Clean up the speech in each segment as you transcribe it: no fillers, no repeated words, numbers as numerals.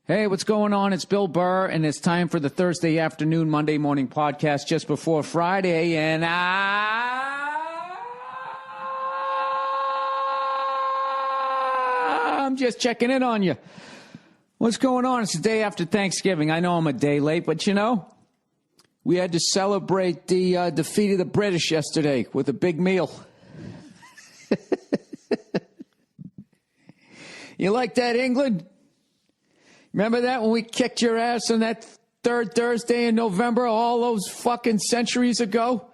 Hey, what's going on? It's Bill Burr, and it's time for the Thursday afternoon, Monday morning podcast just before Friday, and I'm just checking in on you. What's going on? It's the day after Thanksgiving. I know I'm a day late, but we had to celebrate the defeat of the British yesterday with a big meal. You like that, England? Remember that when we kicked your ass on that third Thursday in November all those fucking centuries ago?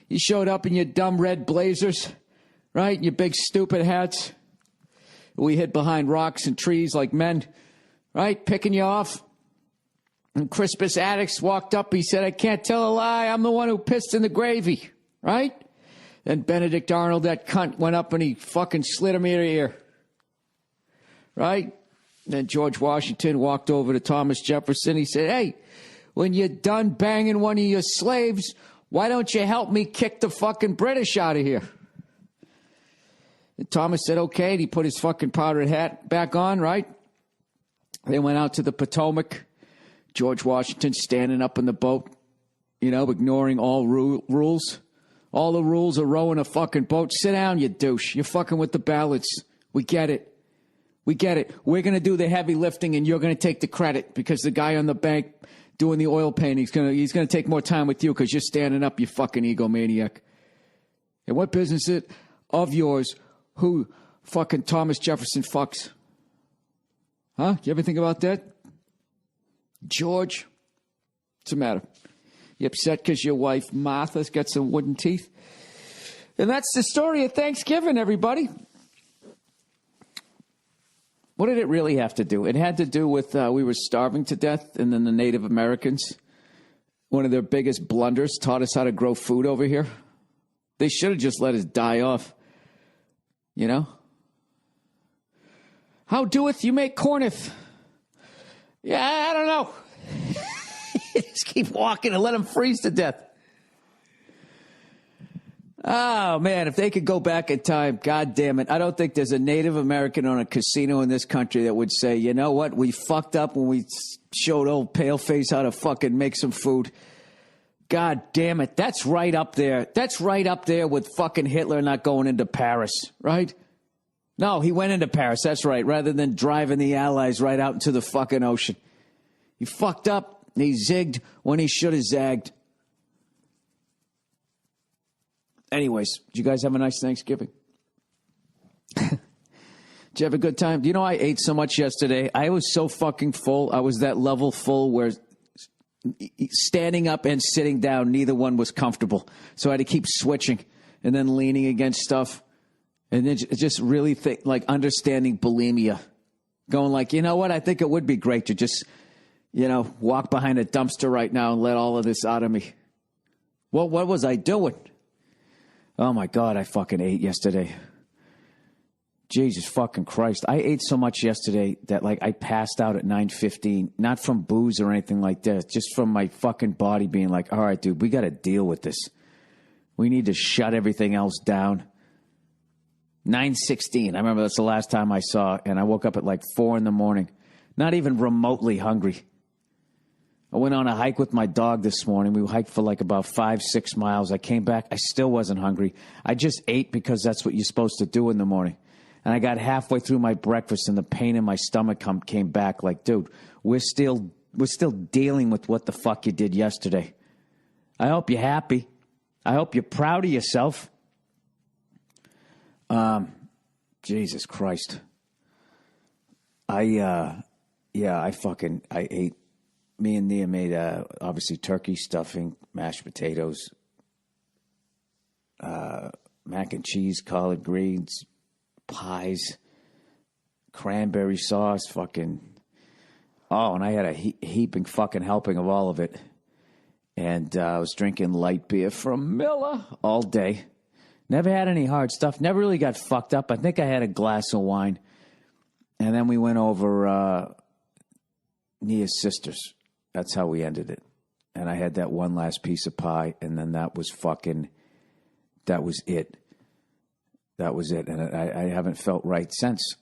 You showed up in your dumb red blazers, right? And your big stupid hats. We hid behind rocks and trees like men, right? Picking you off. And Crispus Attucks walked up. He said, "I can't tell a lie. I'm the one who pissed in the gravy," right? Then Benedict Arnold, that cunt, went up and he fucking slit him ear to ear, right? Then George Washington walked over to Thomas Jefferson. He said, "Hey, when you're done banging one of your slaves, why don't you help me kick the fucking British out of here?" And Thomas said, "Okay." And he put his fucking powdered hat back on, right? They went out to the Potomac. George Washington standing up in the boat, ignoring all rules. All the rules of rowing a fucking boat. Sit down, you douche. You're fucking with the ballots. We get it. We get it. We're going to do the heavy lifting, and you're going to take the credit because the guy on the bank doing the oil painting, he's going to take more time with you because you're standing up, you fucking egomaniac. And what business is it of yours who fucking Thomas Jefferson fucks? Huh? You ever think about that? George, what's the matter? You upset because your wife Martha's got some wooden teeth? And that's the story of Thanksgiving, everybody. What did it really have to do? It had to do with we were starving to death, and then the Native Americans, one of their biggest blunders, taught us how to grow food over here. They should have just let us die off, How doeth you make corneth? Yeah, I don't know. Just keep walking and let them freeze to death. Oh, man, if they could go back in time, God damn it. I don't think there's a Native American on a casino in this country that would say, you know what, we fucked up when we showed old Paleface how to fucking make some food. God damn it. That's right up there. That's right up there with fucking Hitler not going into Paris, right? No, he went into Paris, that's right, rather than driving the Allies right out into the fucking ocean. He fucked up, and he zigged when he should have zagged. Anyways, did you guys have a nice Thanksgiving? Did you have a good time? Do you know I ate so much yesterday? I was so fucking full. I was that level full where standing up and sitting down, neither one was comfortable. So I had to keep switching and then leaning against stuff. And then just really understanding bulimia. Going like, you know what? I think it would be great to just, walk behind a dumpster right now and let all of this out of me. Well, what was I doing? Oh, my God, I fucking ate yesterday. Jesus fucking Christ. I ate so much yesterday that, I passed out at 9:15. Not from booze or anything like that. Just from my fucking body being like, all right, dude, we got to deal with this. We need to shut everything else down. 9:16. I remember that's the last time I saw it, and I woke up at 4 in the morning. Not even remotely hungry. I went on a hike with my dog this morning. We hiked for about 5-6 miles. I came back. I still wasn't hungry. I just ate because that's what you're supposed to do in the morning. And I got halfway through my breakfast and the pain in my stomach came back dude, we're still dealing with what the fuck you did yesterday. I hope you're happy. I hope you're proud of yourself. Jesus Christ. I ate. Me and Nia made, obviously, turkey stuffing, mashed potatoes, mac and cheese, collard greens, pies, cranberry sauce, and I had a heaping fucking helping of all of it. And I was drinking light beer from Miller all day. Never had any hard stuff. Never really got fucked up. I think I had a glass of wine. And then we went over Nia's sister's. That's how we ended it. And I had that one last piece of pie, and then that was it. That was it. And I haven't felt right since.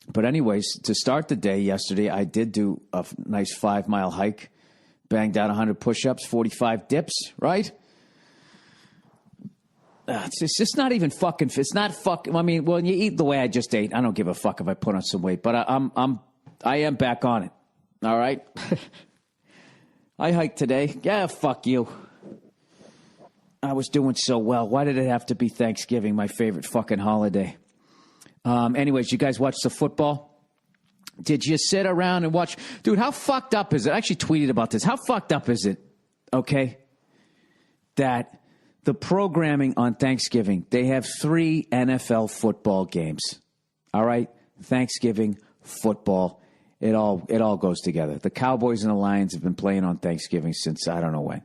But anyways, to start the day yesterday, I did do a nice 5-mile hike, banged out 100 push-ups, 45 dips, right? It's just not even fucking. It's not fucking. I mean, when you eat the way I just ate, I don't give a fuck if I put on some weight. But I am back on it. All right. I hiked today. Yeah, fuck you. I was doing so well. Why did it have to be Thanksgiving, my favorite fucking holiday? Anyways, you guys watch the football? Did you sit around and watch? Dude, how fucked up is it? I actually tweeted about this. How fucked up is it, okay, that the programming on Thanksgiving, they have 3 NFL football games. All right? Thanksgiving, football, it all goes together. The Cowboys and the Lions have been playing on Thanksgiving since I don't know when.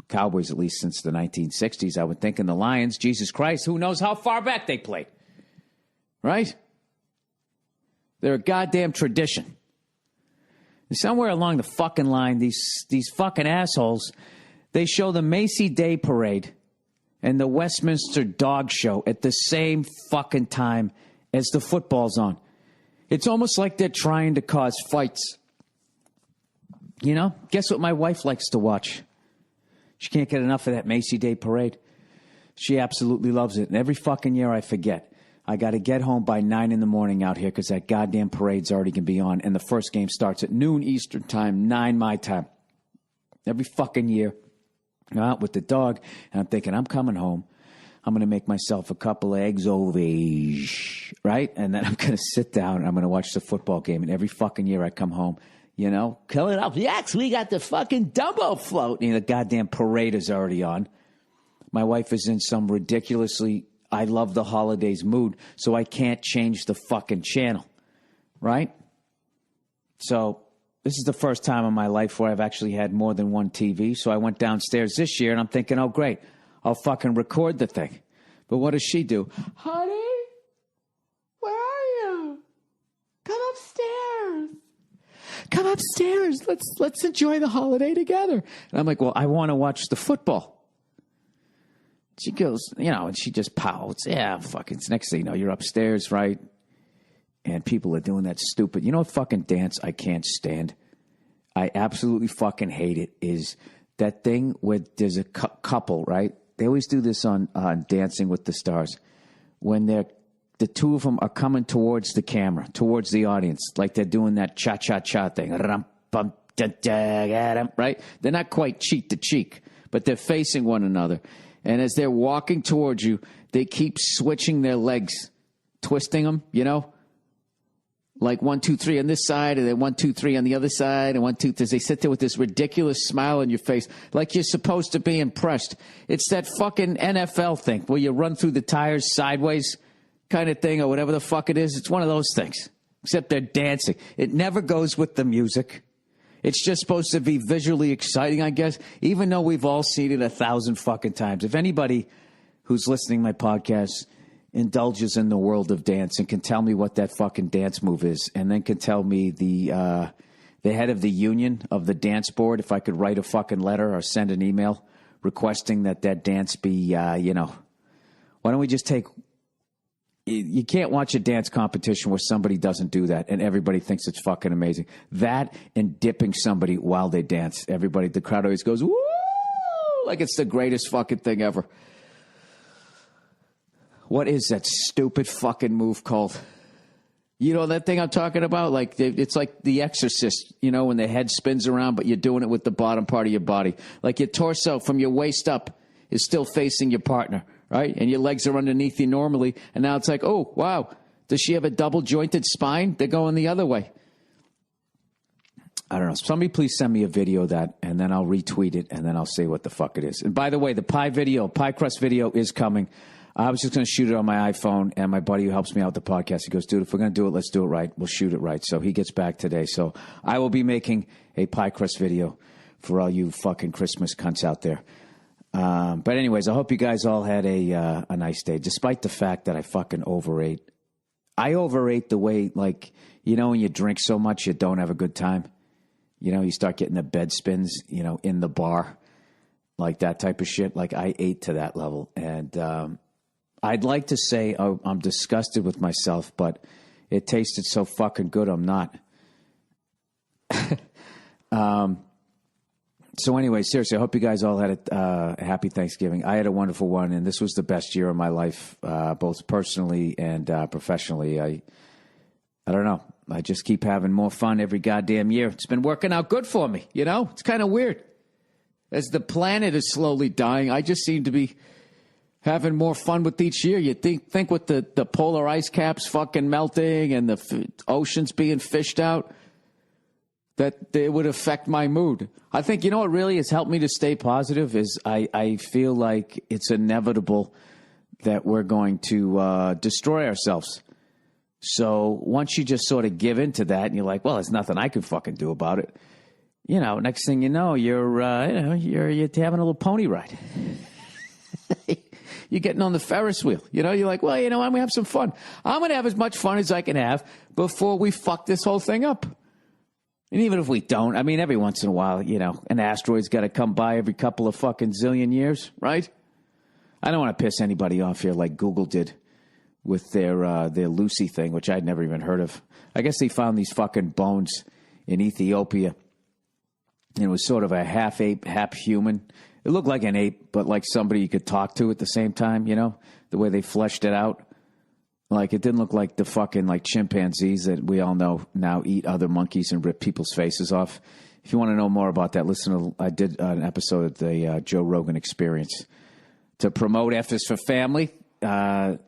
Cowboys at least since the 1960s, I would think. And the Lions, Jesus Christ, who knows how far back they played. Right? They're a goddamn tradition. And somewhere along the fucking line, these fucking assholes, they show the Macy Day Parade and the Westminster Dog Show at the same fucking time as the football's on. It's almost like they're trying to cause fights. You know? Guess what my wife likes to watch? She can't get enough of that Macy Day Parade. She absolutely loves it. And every fucking year I forget. I got to get home by 9 in the morning out here because that goddamn parade's already going to be on. And the first game starts at noon Eastern time, 9 my time. Every fucking year. I'm out with the dog. And I'm thinking, I'm coming home. I'm going to make myself a couple of eggs au vege, right? And then I'm going to sit down and I'm going to watch the football game. And every fucking year I come home, you know, kill it up. Yes, we got the fucking Dumbo float. And the goddamn parade is already on. My wife is in some ridiculously I love the holidays mood, so I can't change the fucking channel, right? So this is the first time in my life where I've actually had more than one TV. So I went downstairs this year, and I'm thinking, oh, great, I'll fucking record the thing. But what does she do? Honey, where are you? Come upstairs. Come upstairs. Let's enjoy the holiday together. And I'm like, well, I want to watch the football. She goes, you know, and she just pouts. Yeah, fucking, next thing you know, you're upstairs, right? And people are doing that stupid, you know what fucking dance I can't stand? I absolutely fucking hate it, is that thing where there's a couple, right? They always do this on Dancing with the Stars. When the two of them are coming towards the camera, towards the audience, like they're doing that cha-cha-cha thing. Right? They're not quite cheek to cheek, but they're facing one another. And as they're walking towards you, they keep switching their legs, twisting them, you know? Like 1, 2, 3 on this side, and then 1, 2, 3 on the other side, and 1, 2, 3. They sit there with this ridiculous smile on your face, like you're supposed to be impressed. It's that fucking NFL thing where you run through the tires sideways kind of thing, or whatever the fuck it is. It's one of those things, except they're dancing. It never goes with the music. It's just supposed to be visually exciting, I guess, even though we've all seen it 1,000 fucking times. If anybody who's listening to my podcast indulges in the world of dance and can tell me what that fucking dance move is, and then can tell me the head of the union of the dance board, if I could write a fucking letter or send an email requesting that dance be, you know, why don't we just take... You can't watch a dance competition where somebody doesn't do that and everybody thinks it's fucking amazing. That and dipping somebody while they dance. Everybody, the crowd always goes, woo! Like it's the greatest fucking thing ever. What is that stupid fucking move called? You know that thing I'm talking about? Like it's like The Exorcist, you know, when the head spins around, but you're doing it with the bottom part of your body. Like your torso from your waist up is still facing your partner. Right? And your legs are underneath you normally. And now it's like, oh, wow. Does she have a double jointed spine? They're going the other way. I don't know. Somebody please send me a video of that, and then I'll retweet it, and then I'll say what the fuck it is. And by the way, the pie crust video is coming. I was just going to shoot it on my iPhone, and my buddy who helps me out with the podcast, he goes, dude, if we're going to do it, let's do it right. We'll shoot it right. So he gets back today. So I will be making a pie crust video for all you fucking Christmas cunts out there. But anyways, I hope you guys all had a nice day, despite the fact that I fucking overate. I overate the way, like, you know, when you drink so much, you don't have a good time. You know, you start getting the bed spins, you know, in the bar, like that type of shit. Like I ate to that level. And I'd like to say I'm disgusted with myself, but it tasted so fucking good. I'm not. So anyway, seriously, I hope you guys all had a happy Thanksgiving. I had a wonderful one, and this was the best year of my life, both personally and professionally. I don't know. I just keep having more fun every goddamn year. It's been working out good for me, you know? It's kind of weird. As the planet is slowly dying, I just seem to be having more fun with each year. You think with the polar ice caps fucking melting and the oceans being fished out, that it would affect my mood. I think, you know what really has helped me to stay positive is I feel like it's inevitable that we're going to destroy ourselves. So once you just sort of give into that and you're like, well, there's nothing I can fucking do about it. You know, next thing you know, you're having a little pony ride. You're getting on the Ferris wheel. You know, you're like, well, you know, I'm going to have some fun. I'm going to have as much fun as I can have before we fuck this whole thing up. And even if we don't, I mean, every once in a while, you know, an asteroid's got to come by every couple of fucking zillion years, right? I don't want to piss anybody off here like Google did with their Lucy thing, which I'd never even heard of. I guess they found these fucking bones in Ethiopia. And it was sort of a half ape, half human. It looked like an ape, but like somebody you could talk to at the same time, you know, the way they fleshed it out. Like, it didn't look like the fucking, like, chimpanzees that we all know now eat other monkeys and rip people's faces off. If you want to know more about that, I did an episode of the Joe Rogan Experience. To promote F is for Family, Joe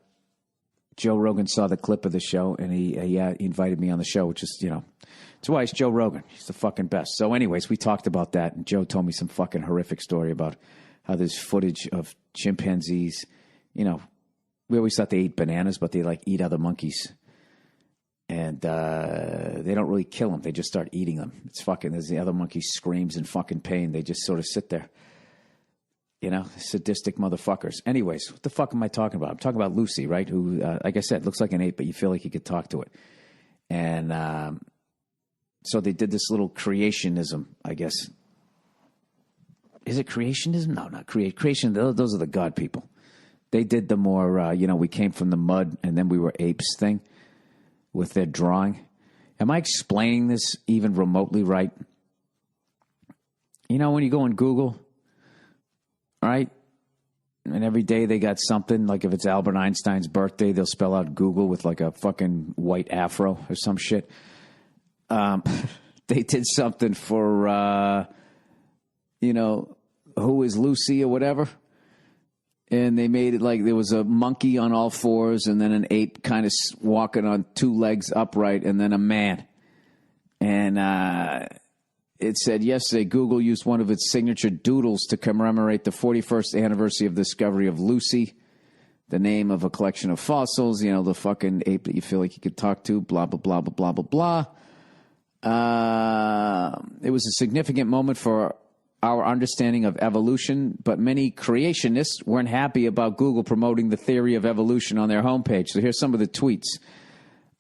Rogan saw the clip of the show, and he invited me on the show, which is, you know, that's why it's Joe Rogan. He's the fucking best. So anyways, we talked about that, and Joe told me some fucking horrific story about how there's footage of chimpanzees, you know, we always thought they ate bananas, but they, like, eat other monkeys. And they don't really kill them. They just start eating them. It's fucking, as the other monkey screams in fucking pain, they just sort of sit there. You know, sadistic motherfuckers. Anyways, what the fuck am I talking about? I'm talking about Lucy, right? Who, like I said, looks like an ape, but you feel like you could talk to it. And so they did this little creationism, I guess. Is it creationism? No, not creation. Those are the God people. They did the more, you know, we came from the mud and then we were apes thing with their drawing. Am I explaining this even remotely right? You know, when you go on Google, right? And every day they got something, like if it's Albert Einstein's birthday, they'll spell out Google with like a fucking white afro or some shit. They did something for, you know, who is Lucy or whatever. And they made it like there was a monkey on all fours and then an ape kind of walking on two legs upright and then a man. And it said yesterday Google used one of its signature doodles to commemorate the 41st anniversary of the discovery of Lucy, the name of a collection of fossils, you know, the fucking ape that you feel like you could talk to, blah, blah, blah, blah, blah, blah, blah. It was a significant moment for our understanding of evolution, but many creationists weren't happy about Google promoting the theory of evolution on their homepage. So here's some of the tweets.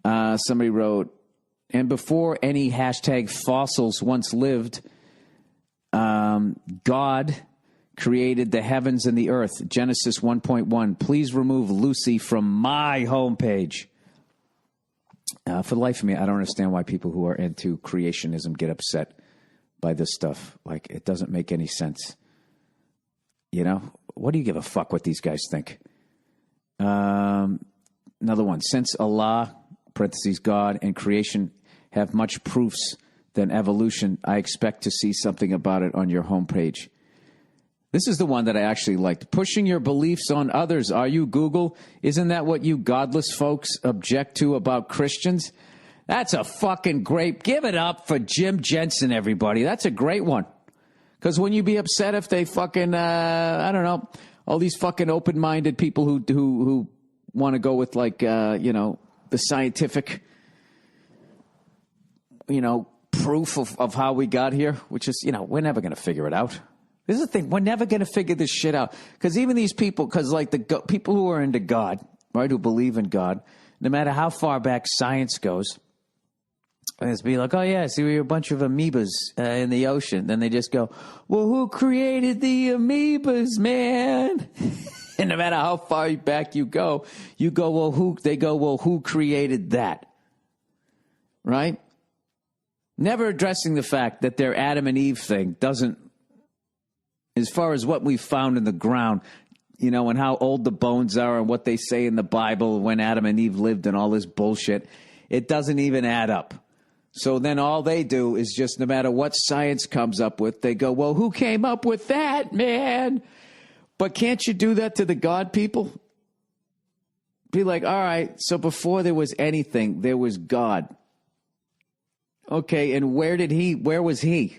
Somebody wrote, and before any hashtag fossils once lived, God created the heavens and the earth. Genesis 1.1. Please remove Lucy from my homepage. For the life of me, I don't understand why people who are into creationism get upset by this stuff. Like, it doesn't make any sense. You know, what do you give a fuck what these guys think? Another one. Since Allah, parentheses, God, and creation have much proofs than evolution, I expect to see something about it on your homepage. This is the one that I actually liked. Pushing your beliefs on others. Are you Google? Isn't that what you godless folks object to about Christians? That's a fucking great... Give it up for Jim Jensen, everybody. That's a great one. Because when you be upset if they fucking, I don't know, all these fucking open-minded people who want to go with, like, you know, the scientific, you know, proof of how we got here, which is, you know, we're never going to figure it out. This is the thing. We're never going to figure this shit out. Because even these people, because, like, the people who are into God, right, who believe in God, no matter how far back science goes... It's be like, oh, yeah, see, we're a bunch of amoebas in the ocean. Then they just go, well, who created the amoebas, man? And no matter how far back you go, well, who? They go, well, who created that? right? Never addressing the fact that their Adam and Eve thing doesn't, as far as what we found in the ground, you know, and how old the bones are and what they say in the Bible when Adam and Eve lived and all this bullshit, it doesn't even add up. So then all they do is just, no matter what science comes up with, they go, well, who came up with that, man? But can't you do that to the God people? Be like, all right, so before there was anything, there was God. Okay, and where was he?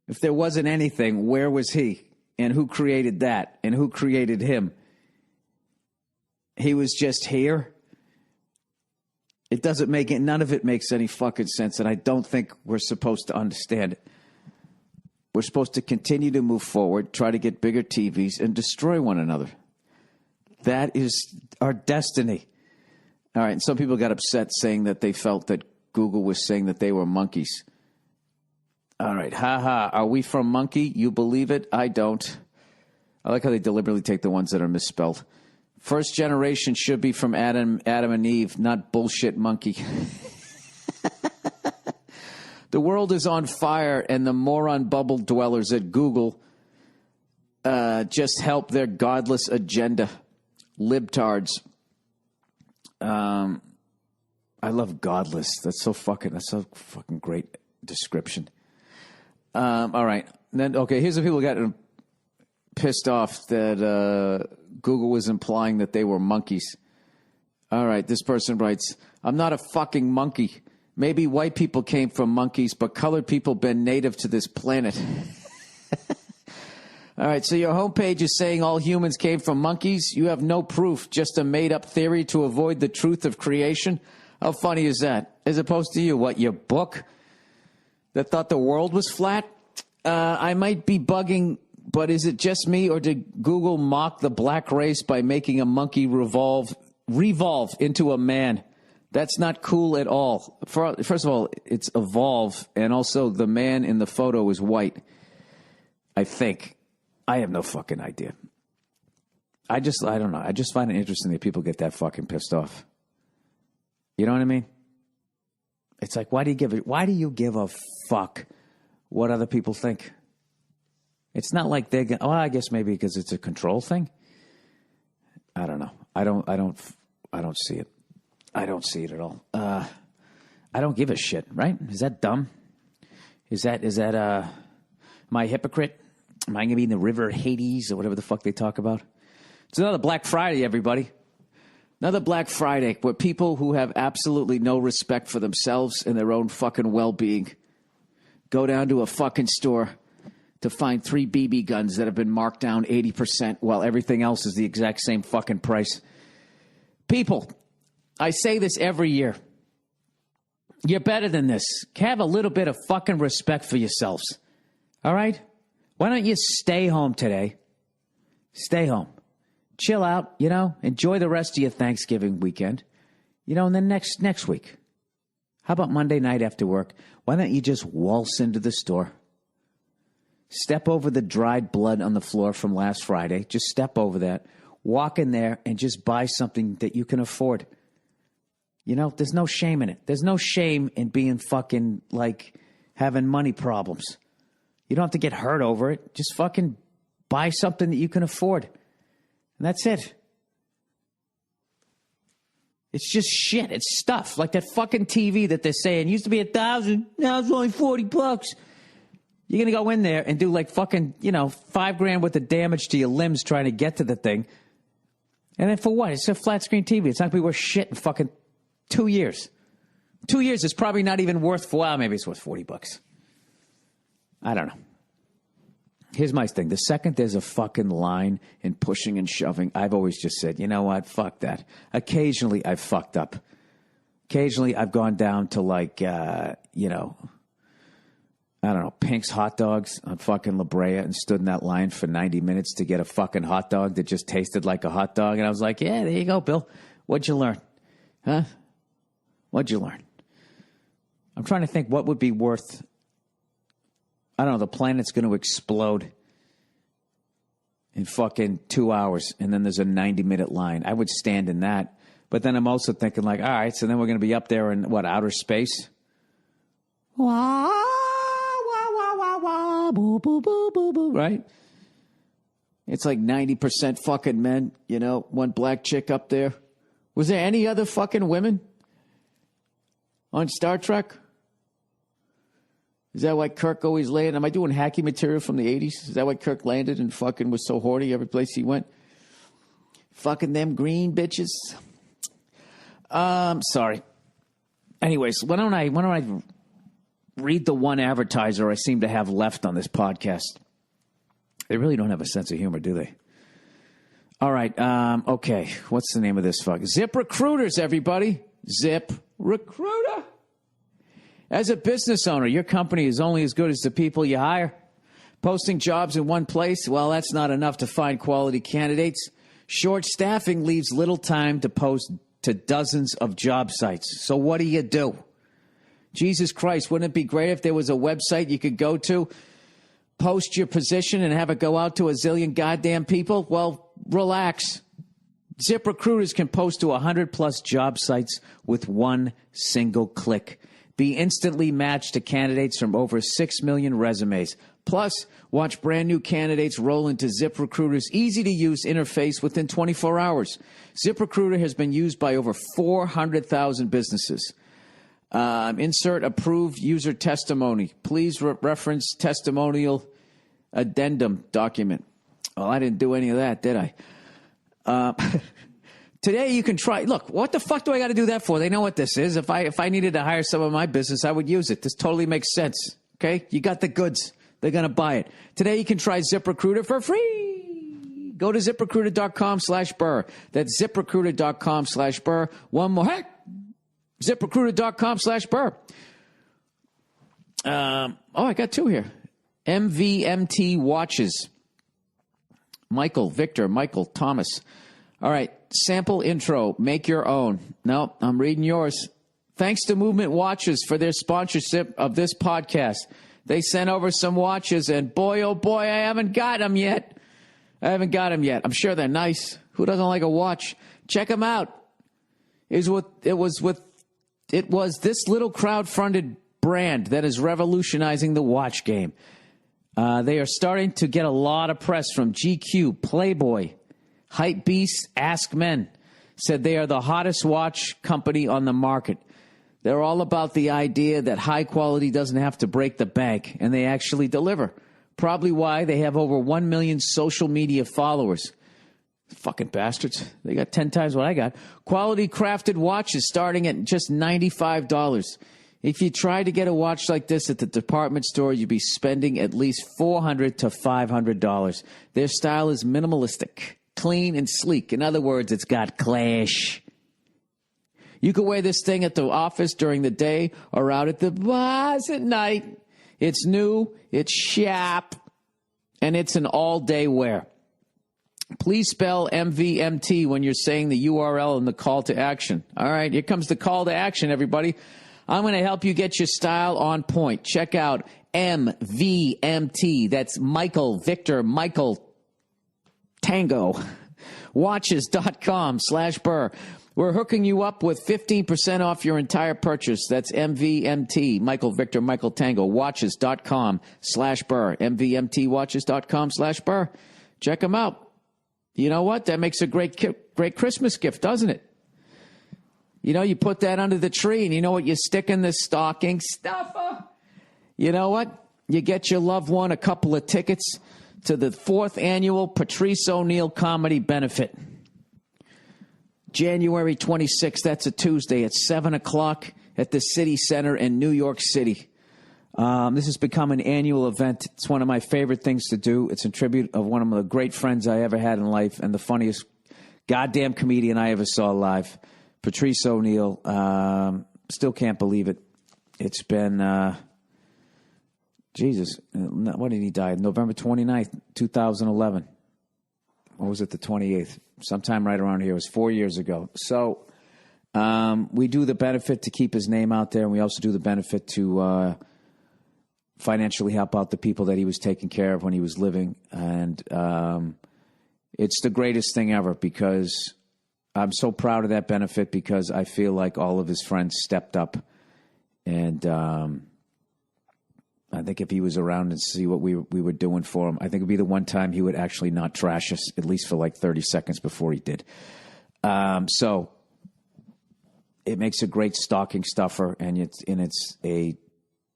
If there wasn't anything, where was he? And who created that? And who created him? He was just here? It doesn't make it, none of it makes any fucking sense, and I don't think we're supposed to understand it. We're supposed to continue to move forward, try to get bigger TVs, and destroy one another. That is our destiny. All right, and some people got upset saying that they felt that Google was saying that they were monkeys. All right, haha, are we from monkey? You believe it? I don't. I like how they deliberately take the ones that are misspelled. First generation should be from Adam and Eve, not bullshit monkey. The world is on fire, and the moron bubble dwellers at Google just help their godless agenda. Libtards. I love godless. That's a fucking great description. All right. Then, okay, here's the people who got pissed off that Google was implying that they were monkeys. All right, this person writes, I'm not a fucking monkey. Maybe white people came from monkeys, but colored people been native to this planet. All right, so your homepage is saying all humans came from monkeys. You have no proof, just a made-up theory to avoid the truth of creation. How funny is that? As opposed to you, what, your book that thought the world was flat? I might be bugging, but is it just me, or did Google mock the black race by making a monkey revolve into a man? That's not cool at all. First of all, it's evolve, and also the man in the photo is white, I think. I have no fucking idea. I don't know. I just find it interesting that people get that fucking pissed off. You know what I mean? It's like, why do you give a fuck what other people think? It's not like they're going, oh, I guess maybe because it's a control thing. I don't know. I don't see it. I don't see it at all. I don't give a shit, right? Is that dumb? Is that am I a hypocrite? Am I going to be in the river Hades or whatever the fuck they talk about? It's another Black Friday, everybody. Another Black Friday where people who have absolutely no respect for themselves and their own fucking well-being go down to a fucking store to find 3 BB guns that have been marked down 80% while everything else is the exact same fucking price. People, I say this every year. You're better than this. Have a little bit of fucking respect for yourselves. All right? Why don't you stay home today? Stay home. Chill out, you know, enjoy the rest of your Thanksgiving weekend, you know, and then next week. How about Monday night after work? Why don't you just waltz into the store? Step over the dried blood on the floor from last Friday. Just step over that. Walk in there and just buy something that you can afford. You know, there's no shame in it. There's no shame in being fucking, like, having money problems. You don't have to get hurt over it. Just fucking buy something that you can afford. And that's it. It's just shit. It's stuff. Like that fucking TV that they're saying used to be $1,000. Now it's only $40. You're going to go in there and do like fucking, you know, $5,000 worth of damage to your limbs trying to get to the thing. And then for what? It's a flat screen TV. It's not going to be worth shit in fucking 2 years. 2 years is probably not even worth, well, maybe it's worth $40. I don't know. Here's my thing. The second there's a fucking line in pushing and shoving, I've always just said, you know what? Fuck that. Occasionally, I've fucked up. Occasionally, I've gone down to like, you know, I don't know, Pink's Hot Dogs on fucking La Brea and stood in that line for 90 minutes to get a fucking hot dog that just tasted like a hot dog. And I was like, yeah, there you go, Bill. What'd you learn? Huh? What'd you learn? I'm trying to think what would be worth... I don't know, the planet's going to explode in fucking 2 hours, and then there's a 90-minute line. I would stand in that. But then I'm also thinking like, all right, so then we're going to be up there in what, outer space? Wah, wah, wah, wah, wah, boo, boo, boo, boo, boo, right? It's like 90% fucking men, you know, one black chick up there. Was there any other fucking women on Star Trek? Is that why Kirk always landed? Am I doing hacky material from the 80s? Is that why Kirk landed and fucking was so horny every place he went? Fucking them green bitches. Sorry. Anyways, why don't I read the one advertiser I seem to have left on this podcast? They really don't have a sense of humor, do they? All right. Okay. What's the name of this fuck? Zip Recruiters, everybody. Zip Recruiter. As a business owner, your company is only as good as the people you hire. Posting jobs in one place, well, that's not enough to find quality candidates. Short staffing leaves little time to post to dozens of job sites. So what do? Jesus Christ, wouldn't it be great if there was a website you could go to, post your position, and have it go out to a zillion goddamn people? Well, relax. ZipRecruiters can post to 100-plus job sites with one single click. Be instantly matched to candidates from over 6 million resumes. Plus, watch brand new candidates roll into ZipRecruiter's easy-to-use interface within 24 hours. ZipRecruiter has been used by over 400,000 businesses. Insert approved user testimony. Please reference testimonial addendum document. Well, I didn't do any of that, did I? Today you can try. Look, what the fuck do I got to do that for? They know what this is. If I needed to hire some of my business, I would use it. This totally makes sense. Okay, you got the goods. They're gonna buy it. Today you can try ZipRecruiter for free. Go to ZipRecruiter.com/Burr. That's ZipRecruiter.com/Burr. One more. Hey, ZipRecruiter.com/Burr. I got two here. MVMT watches. Michael, Victor, Michael, Thomas. All right. Sample intro. Make your own. No, I'm reading yours. Thanks to Movement Watches for their sponsorship of this podcast. They sent over some watches, and boy, oh boy, I haven't got them yet. I'm sure they're nice. Who doesn't like a watch? Check them out. It was this little crowd-funded brand that is revolutionizing the watch game. They are starting to get a lot of press from GQ, Playboy, Hype Beast, Ask Men. Said they are the hottest watch company on the market. They're all about the idea that high quality doesn't have to break the bank, and they actually deliver. Probably why they have over 1 million social media followers. Fucking bastards. They got 10 times what I got. Quality crafted watches starting at just $95. If you try to get a watch like this at the department store, you'd be spending at least $400 to $500. Their style is minimalistic, clean, and sleek. In other words, it's got clash. You can wear this thing at the office during the day or out at the bars at night. It's new, it's sharp, and it's an all-day wear. Please spell MVMT when you're saying the URL and the call to action. All right, here comes the call to action, everybody. I'm going to help you get your style on point. Check out MVMT. That's Michael, Victor, Michael, Tango. Watches.com/Burr. We're hooking you up with 15% off your entire purchase. That's MVMT, Michael, Victor, Michael, Tango. Watches.com/Burr. MVMTwatches.com/Burr. Check them out. You know what? That makes a great Christmas gift, doesn't it? You know, you put that under the tree, and you know what? You stick in the stocking stuffer. You know what? You get your loved one a couple of tickets to the 4th annual Patrice O'Neill Comedy Benefit. January 26th, that's a Tuesday at 7 o'clock at the City Center in New York City. This has become an annual event. It's one of my favorite things to do. It's in tribute of one of the great friends I ever had in life and the funniest goddamn comedian I ever saw live, Patrice O'Neill. Still can't believe it. It's been, Jesus, when did he die? November 29th, 2011. Or was it the 28th? Sometime right around here. It was 4 years ago. So we do the benefit to keep his name out there, and we also do the benefit to financially help out the people that he was taking care of when he was living. And it's the greatest thing ever because I'm so proud of that benefit because I feel like all of his friends stepped up. And I think if he was around and see what we were doing for him, I think it would be the one time he would actually not trash us, at least for like 30 seconds before he did. So it makes a great stocking stuffer, and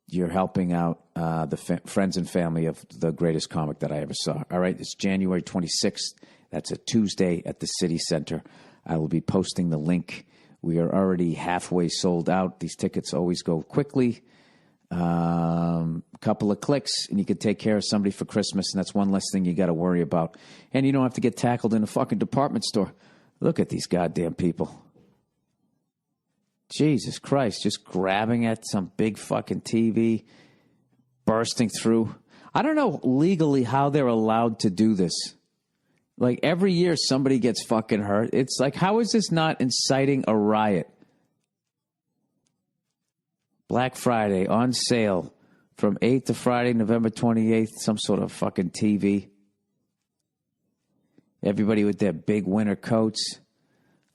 you're helping out the friends and family of the greatest comic that I ever saw. All right, it's January 26th. That's a Tuesday at the City Center. I will be posting the link. We are already halfway sold out. These tickets always go quickly. Couple of clicks, and you could take care of somebody for Christmas, and that's one less thing you got to worry about. And you don't have to get tackled in a fucking department store. Look at these goddamn people. Jesus Christ, just grabbing at some big fucking TV, bursting through. I don't know legally how they're allowed to do this. Like, every year somebody gets fucking hurt. It's like, how is this not inciting a riot? Black Friday on sale from 8 to Friday, November 28th, some sort of fucking TV. Everybody with their big winter coats.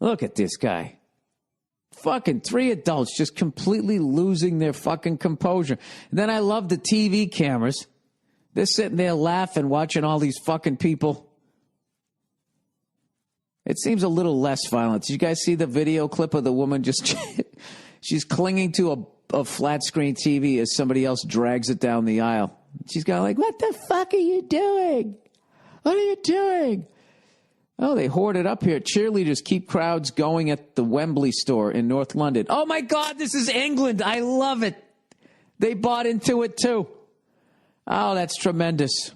Look at this guy. Fucking 3 adults just completely losing their fucking composure. And then I love the TV cameras. They're sitting there laughing, watching all these fucking people. It seems a little less violent. Did you guys see the video clip of the woman just... she's clinging to a flat screen TV as somebody else drags it down the aisle. She's got like, what the fuck are you doing? What are you doing? Oh, they hoard it up here. Cheerleaders keep crowds going at the Wembley store in North London. Oh, my God, this is England. I love it. They bought into it, too. Oh, that's tremendous.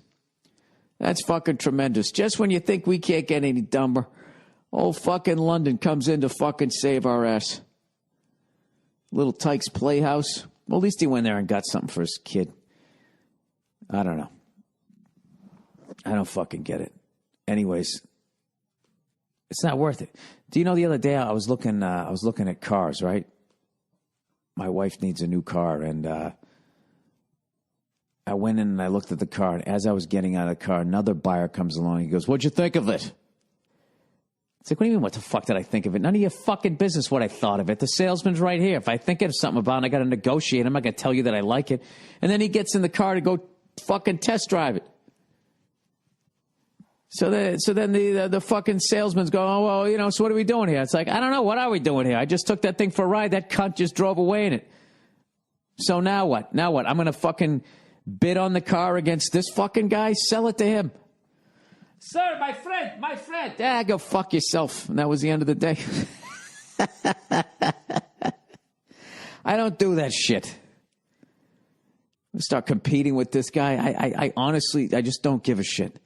That's fucking tremendous. Just when you think we can't get any dumber, old fucking London comes in to fucking save our ass. Little Tyke's Playhouse. Well, at least he went there and got something for his kid. I don't know. I don't fucking get it. Anyways, it's not worth it. Do you know the other day I was looking at cars, right? My wife needs a new car, and I went in and I looked at the car, and as I was getting out of the car, another buyer comes along. He goes, "What'd you think of it?" It's like, what do you mean, what the fuck did I think of it? None of your fucking business what I thought of it. The salesman's right here. If I think of something about it, I got to negotiate. I'm not going to tell you that I like it. And then he gets in the car to go fucking test drive it. So then the fucking salesman's going, oh, well, you know, so what are we doing here? It's like, I don't know. What are we doing here? I just took that thing for a ride. That cunt just drove away in it. So now what? Now what? I'm going to fucking bid on the car against this fucking guy? Sell it to him. Sir, my friend. Ah, go fuck yourself. And that was the end of the day. I don't do that shit. Start competing with this guy. I honestly, I just don't give a shit.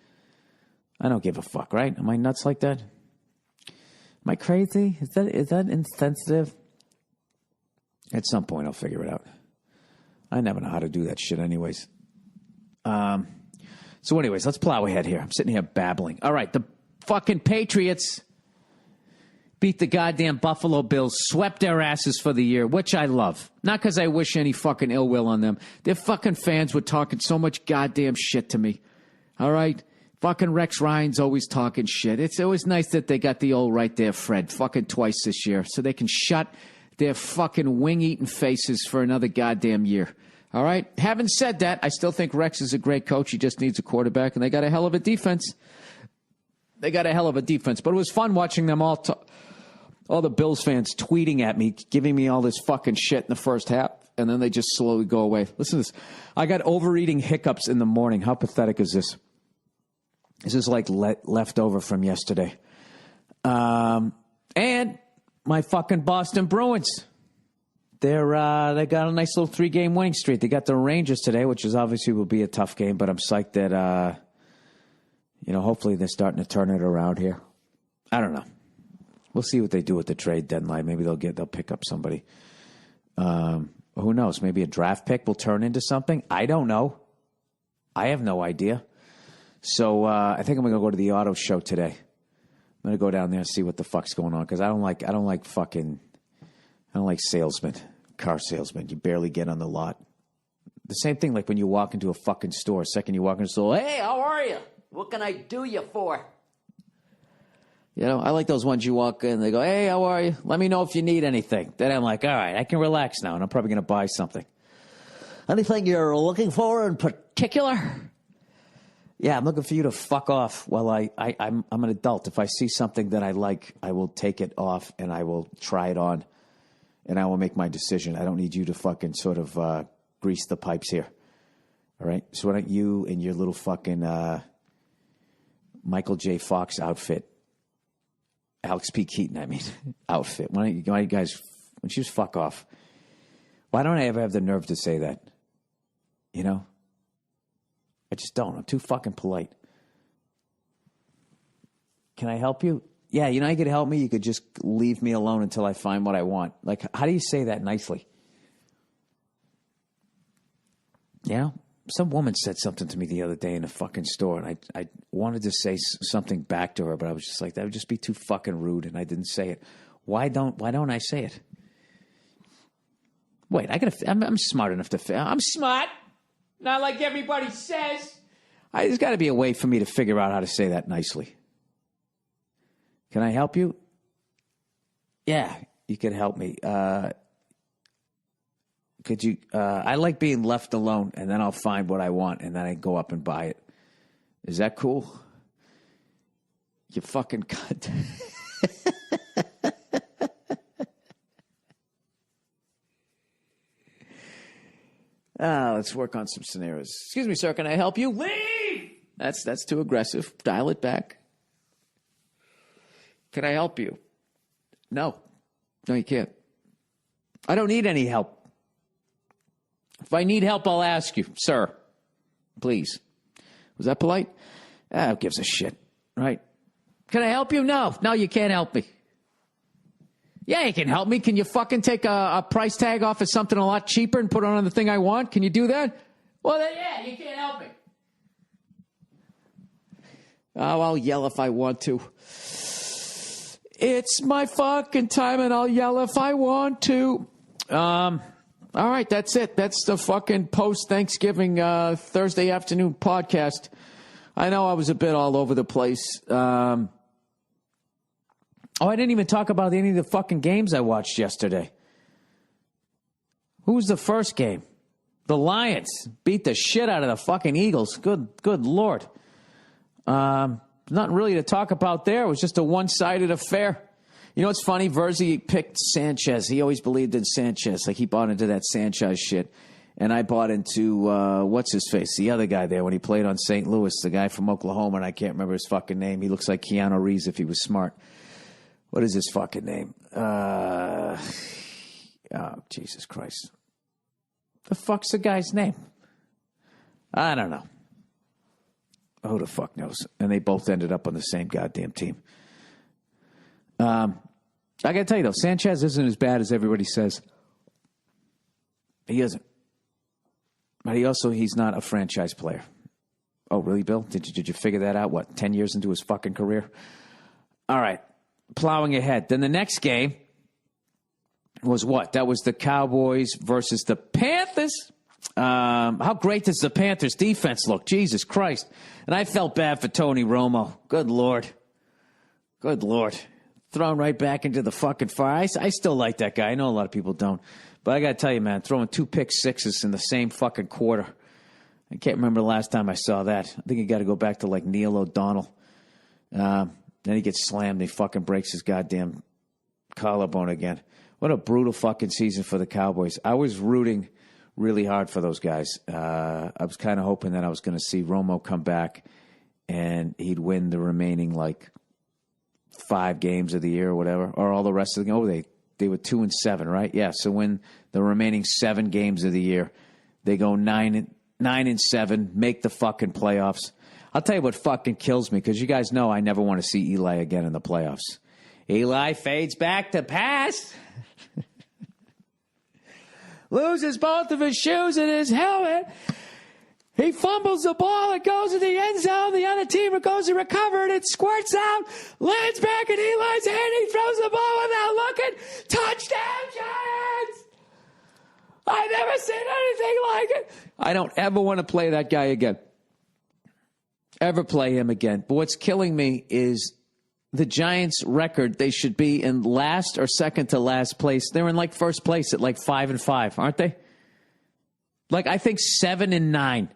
I don't give a fuck, right? Am I nuts like that? Am I crazy? Is that insensitive? At some point, I'll figure it out. I never know how to do that shit anyways. So anyways, let's plow ahead here. I'm sitting here babbling. All right, the fucking Patriots beat the goddamn Buffalo Bills, swept their asses for the year, which I love. Not because I wish any fucking ill will on them. Their fucking fans were talking so much goddamn shit to me. All right? Fucking Rex Ryan's always talking shit. It's always nice that they got the old right there, Fred, fucking twice this year, so they can shut their fucking wing-eating faces for another goddamn year. All right? Having said that, I still think Rex is a great coach. He just needs a quarterback, and they got a hell of a defense. But it was fun watching them all the Bills fans tweeting at me, giving me all this fucking shit in the first half, and then they just slowly go away. Listen to this. I got overeating hiccups in the morning. How pathetic is this? This is like leftover from yesterday. And my fucking Boston Bruins. They got a nice little 3-game winning streak. They got the Rangers today, which is obviously will be a tough game, but I'm psyched that, hopefully they're starting to turn it around here. I don't know. We'll see what they do with the trade deadline. Maybe they'll pick up somebody. Who knows? Maybe a draft pick will turn into something. I don't know. I have no idea. So I think I'm going to go to the auto show today. I'm going to go down there and see what the fuck's going on because I don't like salesmen, car salesmen. You barely get on the lot. The same thing like when you walk into a fucking store. Second you walk into the store, hey, how are you? What can I do you for? You know, I like those ones you walk in, they go, hey, how are you? Let me know if you need anything. Then I'm like, all right, I can relax now, and I'm probably going to buy something. Anything you're looking for in particular? Yeah, I'm looking for you to fuck off while I'm an adult. If I see something that I like, I will take it off, and I will try it on, and I will make my decision. I don't need you to fucking sort of grease the pipes here. All right? So why don't you in your little fucking Michael J. Fox outfit, Alex P. Keaton, I mean, outfit. Why don't you guys, when you just fuck off? Why don't I ever have the nerve to say that? You know? I just don't. I'm too fucking polite. Can I help you? Yeah, you know, you could help me. You could just leave me alone until I find what I want. Like, how do you say that nicely? You know? Some woman said something to me the other day in a fucking store, and I wanted to say something back to her, but I was just like, that would just be too fucking rude, and I didn't say it. Why don't I say it? Wait, I'm smart enough to. I'm smart, not like everybody says. There's got to be a way for me to figure out how to say that nicely. Can I help you? Yeah, you can help me. Could you, I like being left alone, and then I'll find what I want, and then I go up and buy it. Is that cool? You fucking cunt. Let's work on some scenarios. Excuse me, sir, can I help you? Leave! That's too aggressive. Dial it back. Can I help you? No, you can't. I don't need any help. If I need help, I'll ask you. Sir, please. Was that polite? Who gives a shit, right? Can I help you? No, you can't help me. Yeah, you can help me. Can you fucking take a price tag off of something a lot cheaper and put it on the thing I want? Can you do that? Well, then, yeah, you can't help me. Oh, I'll yell if I want to. It's my fucking time, and I'll yell if I want to. All right, that's it. That's the fucking post-Thanksgiving Thursday afternoon podcast. I know I was a bit all over the place. I didn't even talk about any of the fucking games I watched yesterday. Who was the first game? The Lions beat the shit out of the fucking Eagles. Good Lord. Nothing really to talk about there. It was just a one-sided affair. You know what's funny? Verzi picked Sanchez. He always believed in Sanchez. Like, he bought into that Sanchez shit. And I bought into, what's-his-face, the other guy there when he played on St. Louis, the guy from Oklahoma, and I can't remember his fucking name. He looks like Keanu Reeves if he was smart. What is his fucking name? Oh, Jesus Christ. The fuck's the guy's name? I don't know. Who the fuck knows? And they both ended up on the same goddamn team. I got to tell you, though, Sanchez isn't as bad as everybody says. He isn't. But he's not a franchise player. Oh, really, Bill? Did you figure that out, 10 years into his fucking career? All right. Plowing ahead. Then the next game was what? That was the Cowboys versus the Panthers. How great does the Panthers defense look? Jesus Christ. And I felt bad for Tony Romo. Good Lord. Thrown right back into the fucking fire. I still like that guy. I know a lot of people don't. But I got to tell you, man, throwing 2 pick sixes in the same fucking quarter. I can't remember the last time I saw that. I think you got to go back to like Neil O'Donnell. Then he gets slammed. He fucking breaks his goddamn collarbone again. What a brutal fucking season for the Cowboys. I was rooting really hard for those guys. I was kind of hoping that I was going to see Romo come back and he'd win the remaining like 5 games of the year or whatever, or all the rest of the game. Oh, they were 2-7, right? Yeah. So win the remaining 7 games of the year. They go 9-7, make the fucking playoffs. I'll tell you what fucking kills me, because you guys know I never want to see Eli again in the playoffs. Eli fades back to pass. Loses both of his shoes and his helmet. He fumbles the ball. It goes in the end zone. The other team goes to recover it. It squirts out. Lands back in Eli's hand. He throws the ball without looking. Touchdown, Giants! I've never seen anything like it. I don't ever want to play that guy again. Ever play him again. But what's killing me is the Giants' record, they should be in last or second to last place. They're in like first place at like 5-5, aren't they? Like I think 7-9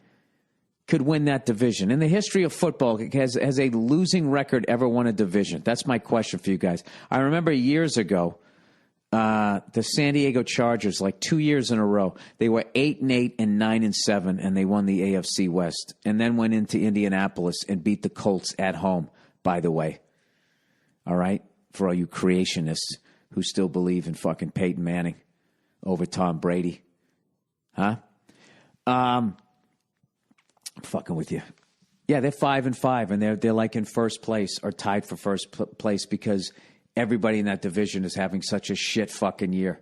could win that division. In the history of football, has a losing record ever won a division? That's my question for you guys. I remember years ago, the San Diego Chargers, like 2 years in a row, they were 8-8 and 9-7, and they won the AFC West, and then went into Indianapolis and beat the Colts at home, by the way. All right? For all you creationists who still believe in fucking Peyton Manning over Tom Brady. Huh? I'm fucking with you. Yeah, they're 5-5, and they're like in first place or tied for first place because everybody in that division is having such a shit fucking year.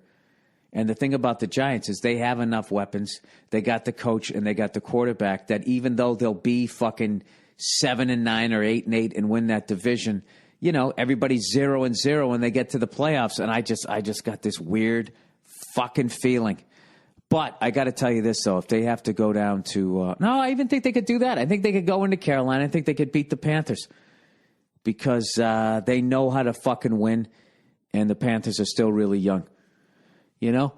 And the thing about the Giants is they have enough weapons. They got the coach and they got the quarterback that even though they'll be fucking 7-9 or 8-8 and win that division, you know, everybody's 0-0 when they get to the playoffs. And I just got this weird fucking feeling. But I got to tell you this, though. If they have to go down to no, I even think they could do that. I think they could go into Carolina. I think they could beat the Panthers because they know how to fucking win. And the Panthers are still really young. You know?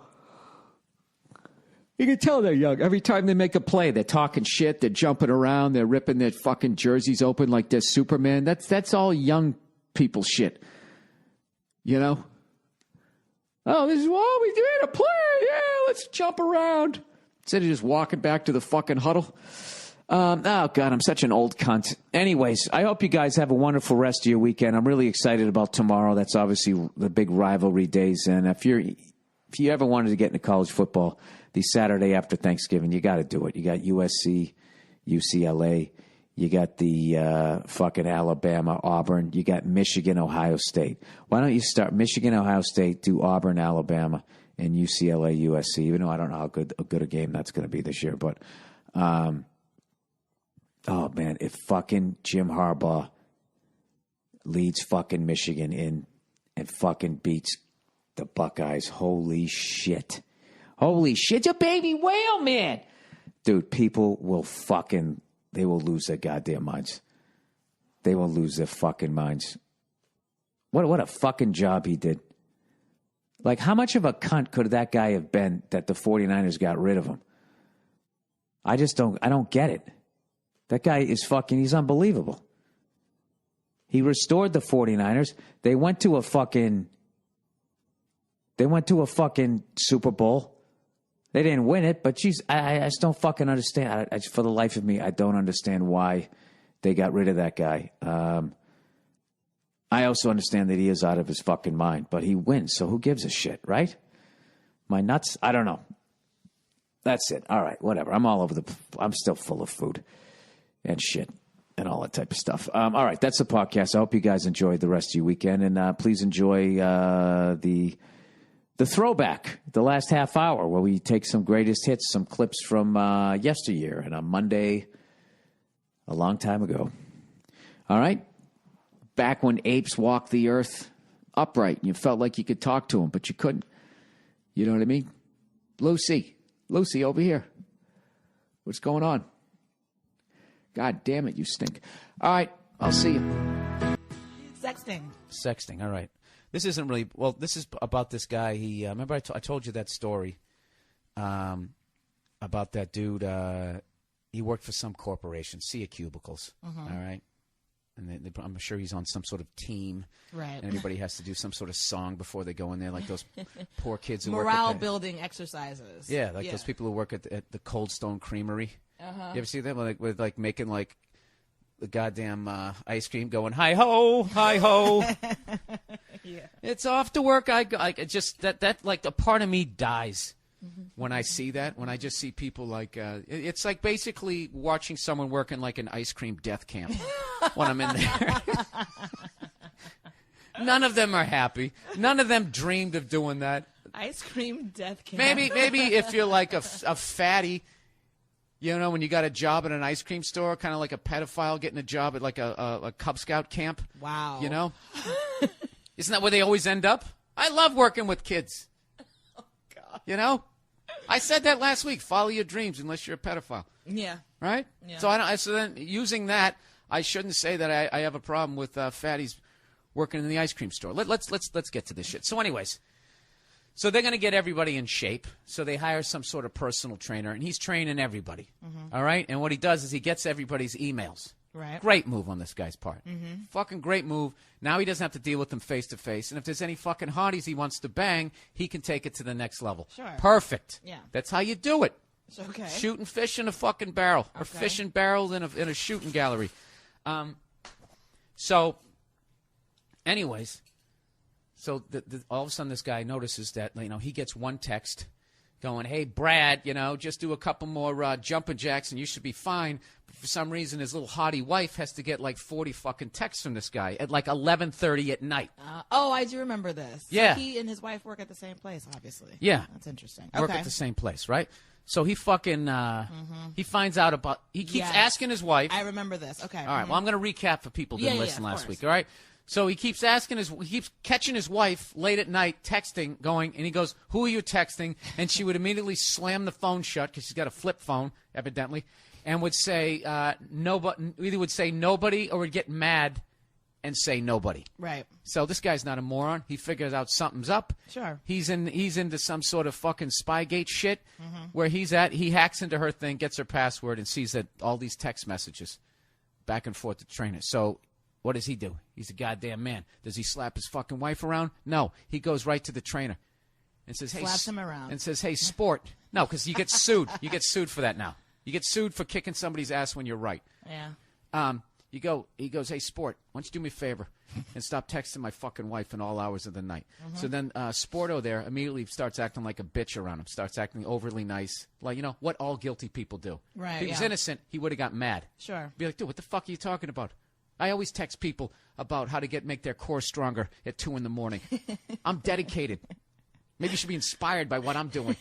You can tell they're young. Every time they make a play, they're talking shit. They're jumping around. They're ripping their fucking jerseys open like they're Superman. That's all young people shit. You know? Oh, we did a play. Yeah, let's jump around. Instead of just walking back to the fucking huddle. Oh, God, I'm such an old cunt. Anyways, I hope you guys have a wonderful rest of your weekend. I'm really excited about tomorrow. That's obviously the big rivalry days. And if you ever wanted to get into college football, the Saturday after Thanksgiving, you got to do it. You got USC, UCLA. You got the fucking Alabama, Auburn. You got Michigan, Ohio State. Why don't you start Michigan, Ohio State, do Auburn, Alabama, and UCLA, USC, even though I don't know how good a game that's going to be this year. But, oh, man, if fucking Jim Harbaugh leads fucking Michigan in and fucking beats the Buckeyes, holy shit. Holy shit, a baby whale, man. Dude, people will fucking... They will lose their goddamn minds. They will lose their fucking minds. What a fucking job he did. Like, how much of a cunt could that guy have been that the 49ers got rid of him? I don't get it. That guy is fucking, he's unbelievable. He restored the 49ers. They went to a fucking Super Bowl. They didn't win it, but geez, I just don't fucking understand. For the life of me, I don't understand why they got rid of that guy. I also understand that he is out of his fucking mind, but he wins, so who gives a shit, right? My nuts? I don't know. That's it. All right, whatever. I'm still full of food and shit and all that type of stuff. All right, that's the podcast. I hope you guys enjoyed the rest of your weekend, and please enjoy the throwback, the last half hour, where we take some greatest hits, some clips from yesteryear and on Monday a long time ago. All right? Back when apes walked the earth upright and you felt like you could talk to them, but you couldn't. You know what I mean? Lucy, over here. What's going on? God damn it, you stink. All right, I'll see you. Sexting, all right. This isn't really, well, this is about this guy. He remember I told you that story about that dude. He worked for some corporation, Sea Cubicles, all right? And I'm sure he's on some sort of team. Right. And everybody has to do some sort of song before they go in there, like those poor kids who morale-building exercises. Yeah, those people who work at the Cold Stone Creamery. You ever see them? With making, like, the goddamn ice cream going, hi-ho, hi-ho. Yeah. It's off to work. I just that like a part of me dies when I see that. When I just see people like it's like basically watching someone work in like an ice cream death camp when I'm in there. None of them are happy. None of them dreamed of doing that. Ice cream death camp. Maybe if you're like a fatty. You know, when you got a job at an ice cream store, kind of like a pedophile getting a job at like a Cub Scout camp. Wow. You know? Isn't that where they always end up? I love working with kids. Oh, God. You know? I said that last week. Follow your dreams unless you're a pedophile. Yeah. Right? Yeah. So then using that, I shouldn't say that I have a problem with fatties working in the ice cream store. Let's get to this shit. So anyways, so they're going to get everybody in shape. So they hire some sort of personal trainer, and he's training everybody. All right? And what he does is he gets everybody's emails. Right. Great move on this guy's part. Fucking great move. Now he doesn't have to deal with them face to face. And if there's any fucking hotties he wants to bang, he can take it to the next level. Sure. Perfect. Yeah. That's how you do it. Okay. Shooting fish in a fucking barrel, or fishing barrels in a shooting gallery. So, anyways, so all of a sudden this guy notices that he gets one text going, "Hey Brad, just do a couple more jumping jacks and you should be fine." But for some reason, his little hottie wife has to get like 40 fucking texts from this guy at like 11:30 at night. I do remember this. Yeah. So he and his wife work at the same place, obviously. Yeah. That's interesting. Work at the same place, right? So he fucking he finds out about. He keeps asking his wife. I remember this. Okay. All right. Well, I'm going to recap for people who didn't listen last week. All right. So he keeps catching his wife late at night texting, and he goes, "Who are you texting?" And she would immediately slam the phone shut because she's got a flip phone, evidently, and would say nobody. Either would say nobody or would get mad and say nobody. Right. So this guy's not a moron. He figures out something's up. Sure. He's into some sort of fucking Spygate shit where he's at. He hacks into her thing, gets her password, and sees that all these text messages back and forth to trainer. So what does he do? He's a goddamn man. Does he slap his fucking wife around? No. He goes right to the trainer and says, "Hey," slaps him around. And says, "Hey, sport." No, because you get sued. You get sued for that now. You get sued for kicking somebody's ass when you're right. Yeah. He goes, "Hey, sport, why don't you do me a favor and stop texting my fucking wife in all hours of the night?" So then Sporto there immediately starts acting like a bitch around him, starts acting overly nice, like, what all guilty people do. Right, If he was innocent, he would have got mad. Sure. Be like, "Dude, what the fuck are you talking about? I always text people about how to make their core stronger at 2 a.m. I'm dedicated. Maybe you should be inspired by what I'm doing.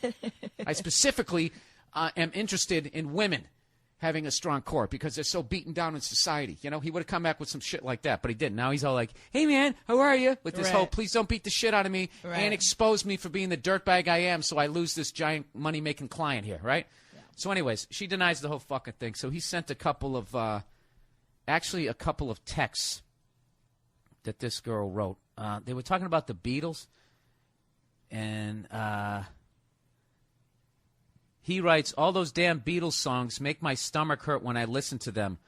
I specifically am interested in women having a strong core because they're so beaten down in society." He would have come back with some shit like that, but he didn't. Now he's all like, "Hey, man, how are you?" With this whole, "Please don't beat the shit out of me and expose me for being the dirtbag I am so I lose this giant money-making client here," right? Yeah. So anyways, she denies the whole fucking thing. So he sent a couple of texts that this girl wrote. They were talking about the Beatles, and he writes, "All those damn Beatles songs make my stomach hurt when I listen to them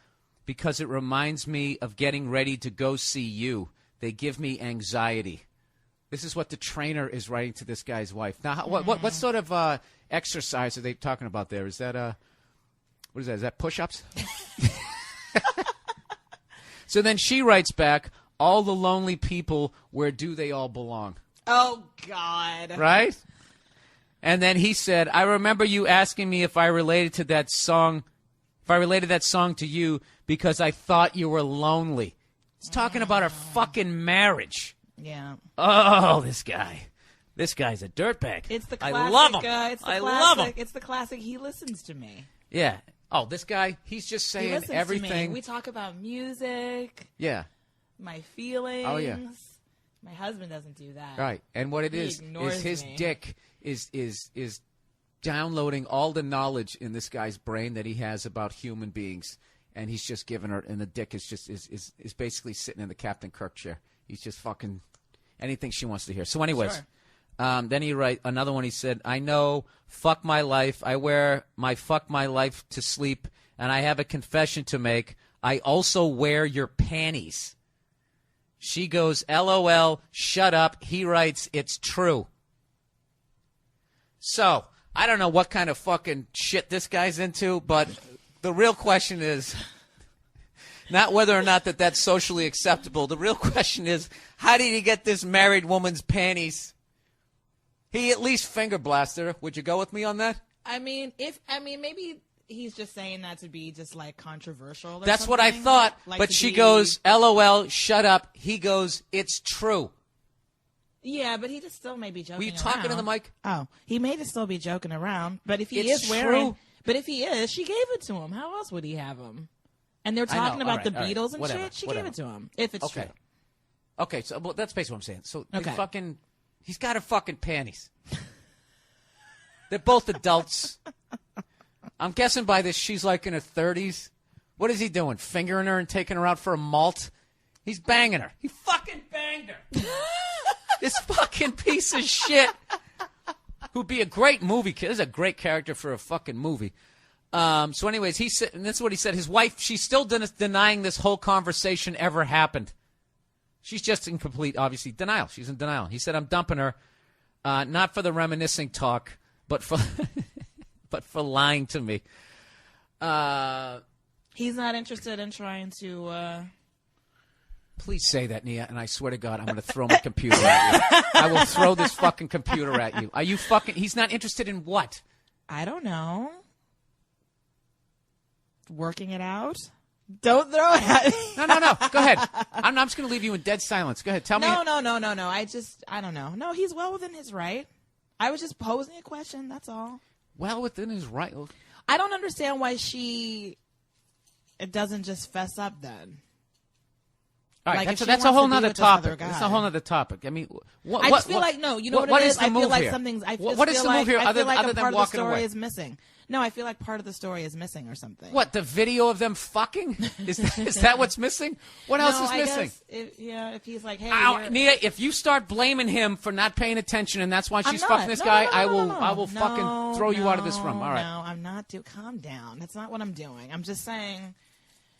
because it reminds me of getting ready to go see you. They give me anxiety." This is what the trainer is writing to this guy's wife. Now, what sort of exercise are they talking about there? Is that what is that? Is that push-ups? So then she writes back, "All the lonely people, where do they all belong?" Oh, God. Right? And then he said, "I remember you asking me if I related that song to you because I thought you were lonely." He's talking about our fucking marriage. Yeah. Oh, this guy. This guy's a dirtbag. It's the classic. I love him. I love him. It's the classic. He listens to me. Yeah. Oh, this guy, he's just saying everything. To me. We talk about music. Yeah. My feelings. Oh, yeah. My husband doesn't do that. Right. And what it He is ignores his me. dick is downloading all the knowledge in this guy's brain that he has about human beings, and he's just giving her, and the dick is just is basically sitting in the Captain Kirk chair. He's just fucking anything she wants to hear. So anyways, Sure. Then he write another one. He said, "I know, fuck my life. I wear my fuck my life to sleep, and I have a confession to make. I also wear your panties." She goes, "LOL, shut up." He writes, "It's true." So, I don't know what kind of fucking shit this guy's into, but the real question is not whether or not that's socially acceptable. The real question is, how did he get this married woman's panties? He at least finger blasted her. Would you go with me on that? I mean, maybe he's just saying that to be just like controversial. Or That's what I something. thought. Like But to she be- goes, "LOL, shut up." He goes, "It's true." Yeah, but he just still may be joking. Were you talking to the around. mic? Oh, he may just still be joking around. But if he It's is wearing, true. but if he is, she gave it to him. How else would he have him? And they're I know. talking about All the right. Beatles and Whatever. shit. She Whatever. gave it to him. If it's Okay. true. Okay, so well, that's basically what I'm saying. So Okay. he's got her fucking panties. They're both adults. I'm guessing by this she's like in her 30s. What is he doing? Fingering her and taking her out for a malt? He's banging her. He fucking banging banged her. This fucking piece of shit. Who'd be a great movie kid. This is a great character for a fucking movie. So anyways, he said, and that's what he said. His wife, she's still denying this whole conversation ever happened. She's just in complete, obviously, denial. She's in denial. He said, I'm dumping her, not for the reminiscing talk, but for but for lying to me. He's not interested in trying to... Please say that, Nia, and I swear to God, I'm going to throw my computer at you. I will throw this fucking computer at you. Are you fucking... He's not interested in what? I don't know. Working it out? Don't throw it at me. No. Go ahead. I'm just going to leave you in dead silence. Go ahead. Tell me. No. I don't know. No, he's well within his right. I was just posing a question. That's all. Well within his right. I don't understand why it doesn't just fess up then. All right, like that's a whole nother topic. That's a whole nother topic. I mean, I just feel like no. You know what it is? I feel like here? something's. What is the move here? Other than part walking of the story away, is missing. No, I feel like part of the story is missing or something. What, the video of them fucking? Is that what's missing? What else is missing? If he's like, hey, Nia, if you start blaming him for not paying attention and that's why she's fucking this guy, I will fucking throw you out of this room. All right. No, I'm not. Calm down. That's not what I'm doing. I'm just saying.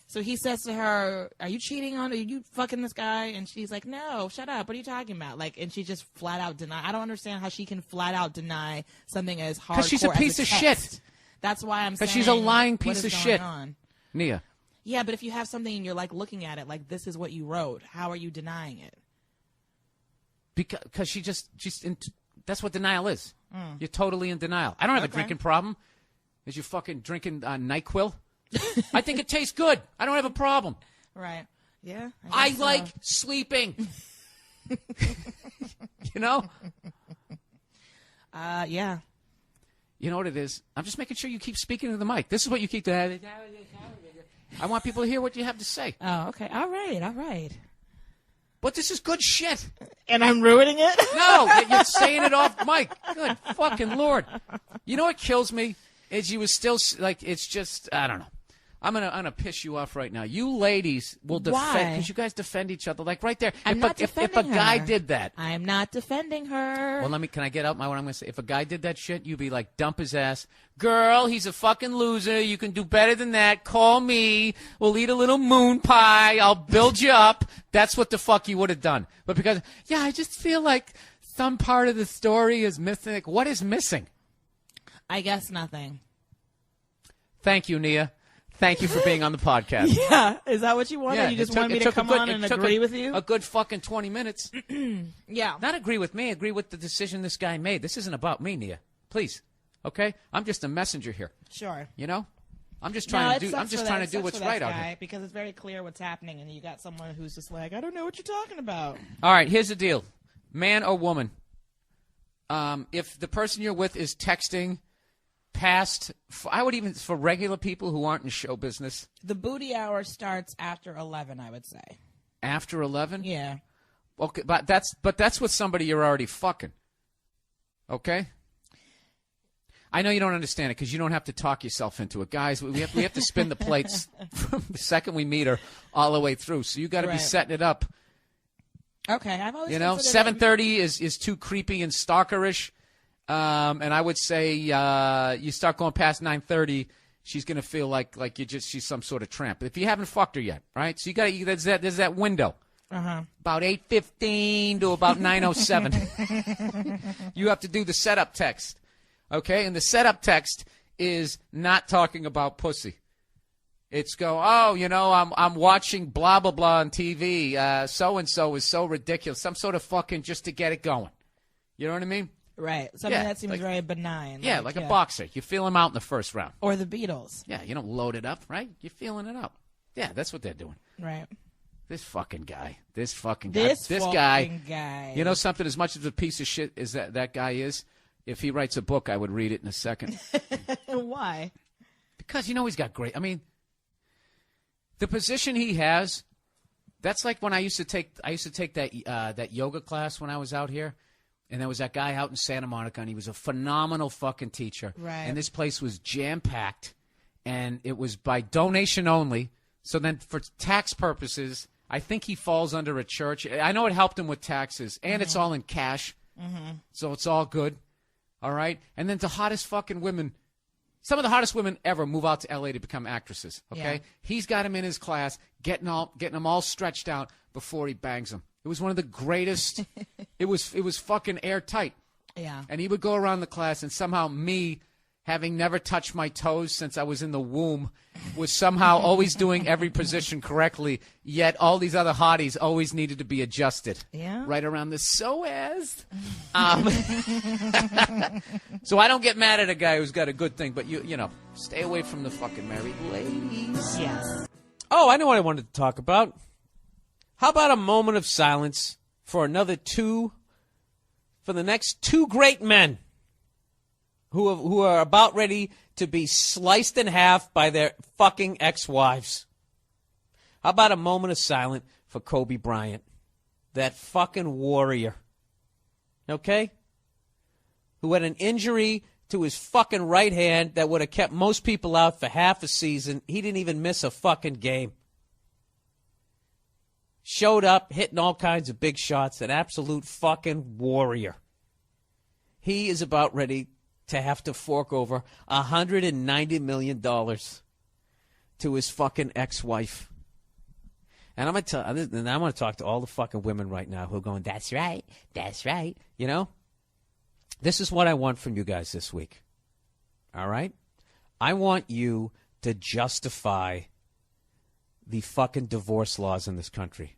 So he says to her, are you cheating on her? Are you fucking this guy? And she's like, no, shut up. What are you talking about? Like, and she just flat out deny. I don't understand how she can flat out deny something as hardcore. Because she's a piece of shit. That's why I'm saying. Because she's a lying piece of shit. On? Nia. Yeah, but if you have something and you're like looking at it, like this is what you wrote, how are you denying it? Because that's what denial is. You're totally in denial. I don't have a drinking problem. Is you fucking drinking NyQuil? I think it tastes good. I don't have a problem. Right. Yeah. I like sleeping. You know? Yeah. You know what it is? I'm just making sure you keep speaking to the mic. This is what you keep doing. I want people to hear what you have to say. Oh, okay. All right. But this is good shit. And I'm ruining it? No, you're saying it off mic. Good fucking Lord. You know what kills me? Is you was still, like, it's just, I don't know. I'm gonna piss you off right now. You ladies will defend, because you guys defend each other, like right there. If a guy did that, I'm not defending her. Well, can I get out what I'm gonna say? If a guy did that shit, you'd be like, dump his ass, girl. He's a fucking loser. You can do better than that. Call me. We'll eat a little moon pie. I'll build you up. That's what the fuck you would have done. But because, I just feel like some part of the story is missing. Like, what is missing? I guess nothing. Thank you, Nia. Thank you for being on the podcast. Yeah. Is that what you wanted? Yeah, you just wanted me to come on and agree with you? A good fucking 20 minutes. Yeah. Not agree with me. Agree with the decision this guy made. This isn't about me, Nia. Please. Okay? I'm just a messenger here. Sure. You know? I'm just trying to do what's right out here. Because it's very clear what's happening, and you got someone who's just like, I don't know what you're talking about. All right. Here's the deal. Man or woman, if the person you're with is texting past, I would even, for regular people who aren't in show business. The booty hour starts after 11, I would say. After 11? Yeah. Okay, but that's with somebody you're already fucking. Okay? I know you don't understand it because you don't have to talk yourself into it. Guys, we have to spin the plates from the second we meet her all the way through. So you got to be setting it up. Okay, I've always 7:30 is too creepy and stalkerish. And I would say you start going past 9:30, she's gonna feel like she's some sort of tramp. If you haven't fucked her yet, right? So there's that window. About 8:15 to about 9:07. You have to do the setup text, okay? And the setup text is not talking about pussy. It's I'm watching blah blah blah on TV. So and so is so ridiculous. Some sort of fucking just to get it going. You know what I mean? Right. Something that seems very benign. Yeah, like a boxer. You feel him out in the first round. Or the Beatles. Yeah, you don't load it up, right? You're feeling it out. Yeah, that's what they're doing. Right. This fucking guy. This guy. You know something? As much of a piece of shit as that guy is, if he writes a book, I would read it in a second. Why? Because he's got great. I mean, the position he has. That's like when I used to take that yoga class when I was out here. And there was that guy out in Santa Monica, and he was a phenomenal fucking teacher. Right. And this place was jam-packed, and it was by donation only. So then for tax purposes, I think he falls under a church. I know it helped him with taxes, and it's all in cash, so it's all good. All right? And then the hottest fucking women, some of the hottest women ever move out to L.A. to become actresses, okay? Yeah. He's got them in his class, getting them all stretched out before he bangs them. It was one of the greatest. It was fucking airtight. Yeah. And he would go around the class, and somehow me, having never touched my toes since I was in the womb, was somehow always doing every position correctly, yet all these other hotties always needed to be adjusted. Yeah. Right around the psoas. So I don't get mad at a guy who's got a good thing, but you know, stay away from the fucking married ladies. Yes. Oh, I know what I wanted to talk about. How about a moment of silence for the next two great men who are about ready to be sliced in half by their fucking ex-wives? How about a moment of silence for Kobe Bryant, that fucking warrior, okay? Who had an injury to his fucking right hand that would have kept most people out for half a season. He didn't even miss a fucking game. Showed up, hitting all kinds of big shots, an absolute fucking warrior. He is about ready to have to fork over $190 million to his fucking ex-wife. And I'm I want to talk to all the fucking women right now who are going, that's right. You know? This is what I want from you guys this week. All right? I want you to justify the fucking divorce laws in this country.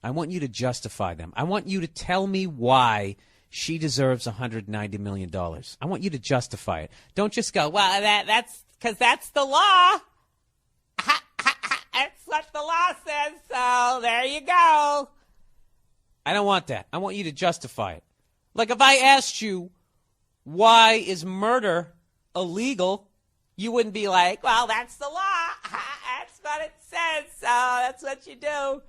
I want you to justify them. I want you to tell me why she deserves $190 million. I want you to justify it. Don't just go, well, that's because that's the law. That's what the law says, so there you go. I don't want that. I want you to justify it. Like if I asked you, why is murder illegal, you wouldn't be like, well, that's the law. That's what it says, so that's what you do.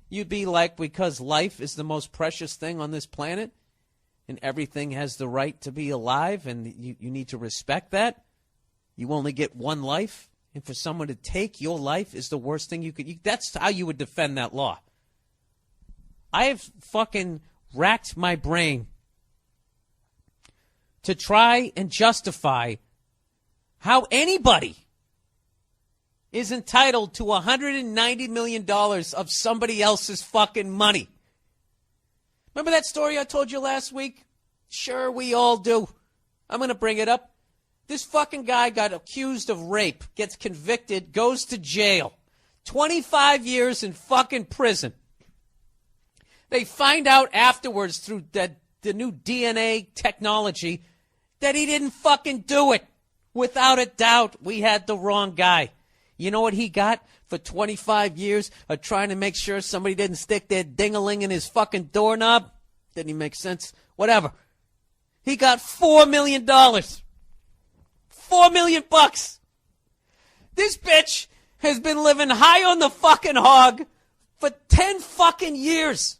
You'd be like, because life is the most precious thing on this planet, and everything has the right to be alive, and you need to respect that. You only get one life, and for someone to take your life is the worst thing you could. That's how you would defend that law. I have fucking racked my brain to try and justify how anybody is entitled to $190 million of somebody else's fucking money. Remember that story I told you last week? Sure, we all do. I'm going to bring it up. This fucking guy got accused of rape, gets convicted, goes to jail. 25 years in fucking prison. They find out afterwards through the new DNA technology that he didn't fucking do it. Without a doubt, we had the wrong guy. You know what he got for 25 years of trying to make sure somebody didn't stick their ding-a-ling in his fucking doorknob? Didn't even make sense. Whatever. He got $4 million. $4 million bucks. This bitch has been living high on the fucking hog for 10 fucking years.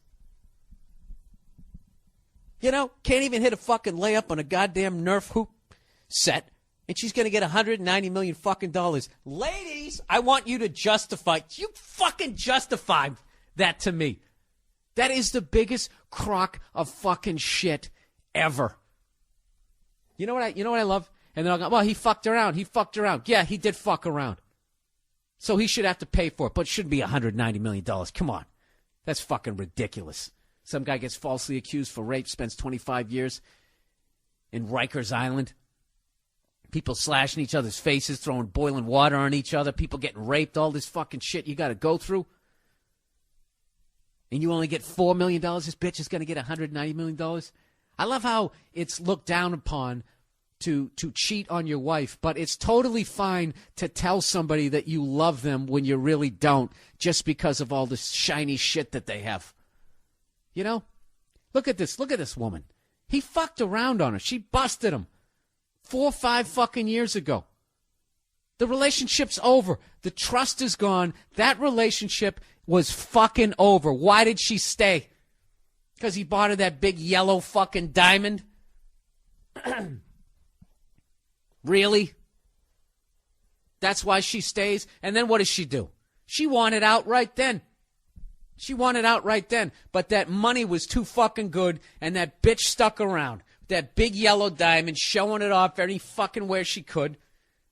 You know, can't even hit a fucking layup on a goddamn Nerf hoop set. And she's going to get $190 million fucking dollars. Ladies, I want you to justify. You fucking justify that to me. That is the biggest crock of fucking shit ever. You know what I love? And then I'll go, well, he fucked around. Yeah, he did fuck around. So he should have to pay for it, but it shouldn't be $190 million. Come on. That's fucking ridiculous. Some guy gets falsely accused for rape, spends 25 years in Rikers Island. People slashing each other's faces, throwing boiling water on each other, people getting raped, all this fucking shit you got to go through. And you only get $4 million. This bitch is going to get $190 million. I love how it's looked down upon to cheat on your wife, but it's totally fine to tell somebody that you love them when you really don't, just because of all this shiny shit that they have. You know? Look at this woman. He fucked around on her. She busted him 4 or 5 fucking years ago. The relationship's over. The trust is gone. That relationship was fucking over. Why did she stay? Because he bought her that big yellow fucking diamond? Really? That's why she stays? And then what does she do? She wanted out right then. She wanted out right then, but that money was too fucking good, and that bitch stuck around. That big yellow diamond, showing it off any fucking where she could,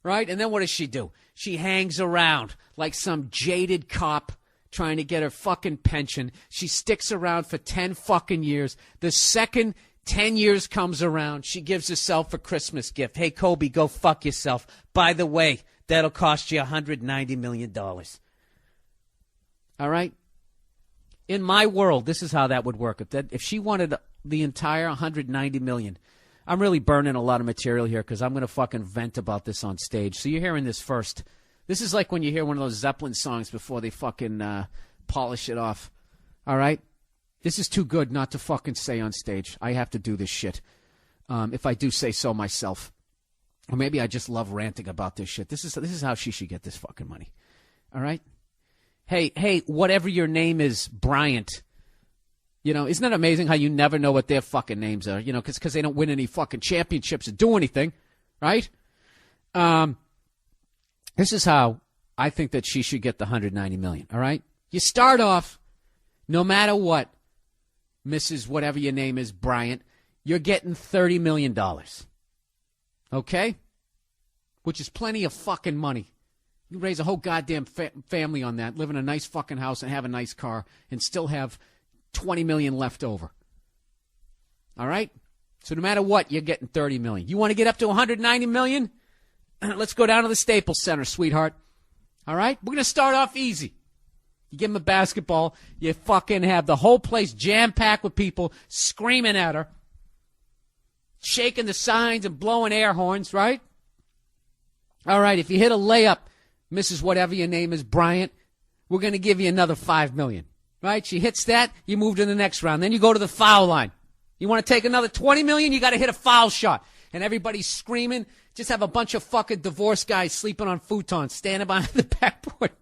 right? And then what does she do? She hangs around like some jaded cop trying to get her fucking pension. She sticks around for 10 fucking years. The second 10 years comes around, she gives herself a Christmas gift. Hey, Kobe, go fuck yourself. By the way, that'll cost you $190 million. All right? In my world, this is how that would work. If she wanted the entire $190 million, I'm really burning a lot of material here because I'm going to fucking vent about this on stage. So you're hearing this first. This is like when you hear one of those Zeppelin songs before they fucking polish it off. All right? This is too good not to fucking say on stage. I have to do this shit. If I do say so myself. Or maybe I just love ranting about this shit. This is how she should get this fucking money. All right? Hey, whatever your name is, Bryant. You know, isn't it amazing how you never know what their fucking names are? You know, because they don't win any fucking championships or do anything, right? This is how I think that she should get the $190 million, all right? You start off, no matter what, Mrs. Whatever your name is, Bryant, you're getting $30 million, okay? Which is plenty of fucking money. You raise a whole goddamn family on that, live in a nice fucking house and have a nice car and still have $20 million left over. All right? So no matter what, you're getting $30 million. You want to get up to $190 million? Let's go down to the Staples Center, sweetheart. All right? We're going to start off easy. You give them a basketball. You fucking have the whole place jam-packed with people screaming at her, shaking the signs and blowing air horns, right? All right, if you hit a layup, Mrs. Whatever your name is, Bryant, we're going to give you another $5 million. Right? She hits that, you move to the next round. Then you go to the foul line. You want to take another $20 million, you got to hit a foul shot. And everybody's screaming. Just have a bunch of fucking divorced guys sleeping on futons, standing behind the backboard,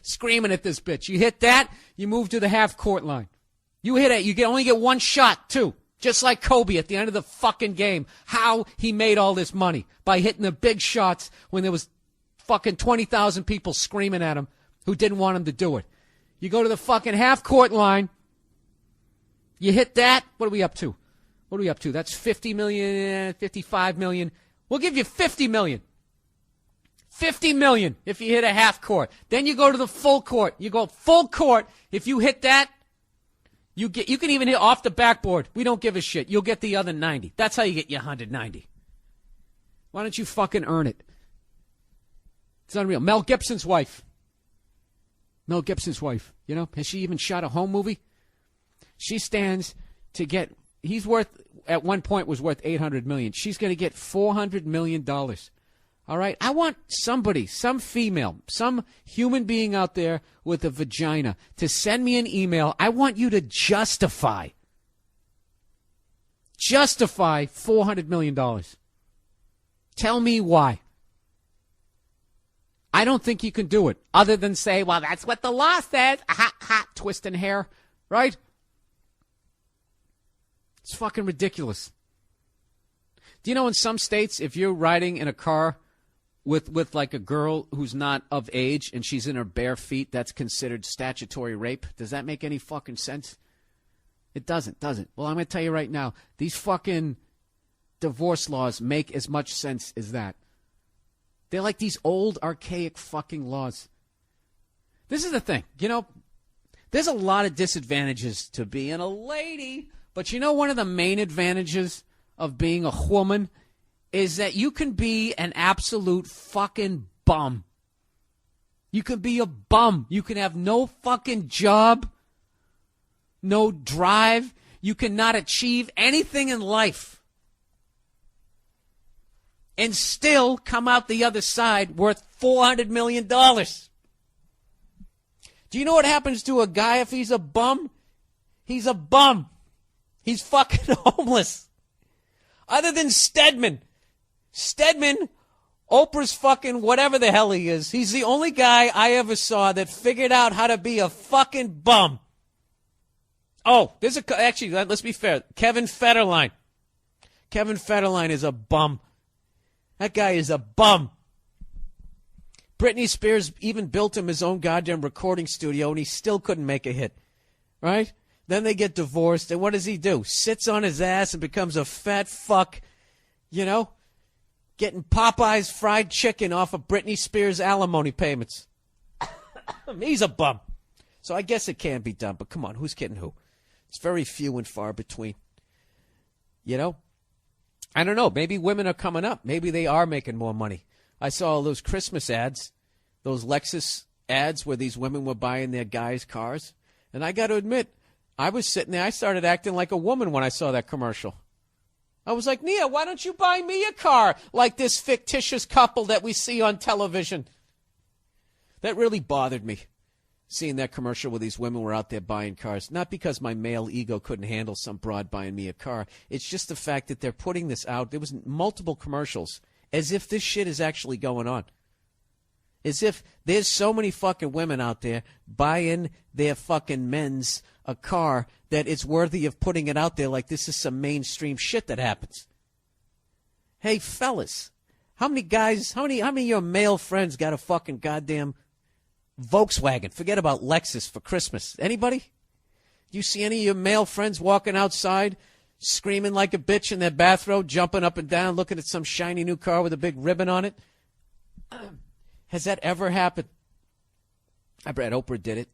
screaming at this bitch. You hit that, you move to the half-court line. You hit it, you only get one shot, too. Just like Kobe at the end of the fucking game. How he made all this money. By hitting the big shots when there was fucking 20,000 people screaming at him who didn't want him to do it. You go to the fucking half-court line. You hit that. What are we up to? What are we up to? That's $50 million, $55 million. We'll give you $50 million. $50 million if you hit a half-court. Then you go to the full court. You go full court. If you hit that, you can even hit off the backboard. We don't give a shit. You'll get the other 90. That's how you get your 190. Why don't you fucking earn it? It's unreal. Mel Gibson's wife. You know, has she even shot a home movie? She stands to get, he's worth, at one point was worth $800 million. She's going to get $400 million. All right? I want somebody, some female, some human being out there with a vagina to send me an email. I want you to justify $400 million. Tell me why. I don't think you can do it, other than say, well, that's what the law says. Ha, twisting hair, right? It's fucking ridiculous. Do you know in some states, if you're riding in a car with like a girl who's not of age and she's in her bare feet, that's considered statutory rape? Does that make any fucking sense? It doesn't. Well, I'm going to tell you right now, these fucking divorce laws make as much sense as that. They're like these old, archaic fucking laws. This is the thing. You know, there's a lot of disadvantages to being a lady, but you know one of the main advantages of being a woman is that you can be an absolute fucking bum. You can be a bum. You can have no fucking job, no drive. You cannot achieve anything in life and still come out the other side worth $400 million. Do you know what happens to a guy if he's a bum? He's a bum. He's fucking homeless. Other than Stedman. Stedman, Oprah's fucking whatever the hell he is. He's the only guy I ever saw that figured out how to be a fucking bum. Oh, actually, let's be fair. Kevin Federline. Kevin Federline is a bum. That guy is a bum. Britney Spears even built him his own goddamn recording studio, and he still couldn't make a hit. right? Then they get divorced, and what does he do? Sits on his ass and becomes a fat fuck, you know, getting Popeye's fried chicken off of Britney Spears' alimony payments. He's a bum. So I guess it can be done, but come on, who's kidding who? It's very few and far between. You know? I don't know. Maybe women are coming up. Maybe they are making more money. I saw all those Christmas ads, those Lexus ads where these women were buying their guys' cars. And I got to admit, I was sitting there. I started acting like a woman when I saw that commercial. I was like, Nia, why don't you buy me a car like this fictitious couple that we see on television? That really bothered me, seeing that commercial where these women were out there buying cars. Not because my male ego couldn't handle some broad buying me a car. It's just the fact that they're putting this out. There was multiple commercials as if this shit is actually going on. As if there's so many fucking women out there buying their fucking men's a car that it's worthy of putting it out there like this is some mainstream shit that happens. Hey, fellas, how many guys, how many of your male friends got a fucking goddamn Volkswagen? Forget about Lexus for Christmas. Anybody? You see any of your male friends walking outside screaming like a bitch in their bathrobe, jumping up and down, looking at some shiny new car with a big ribbon on it? Has that ever happened? I bet Oprah did it.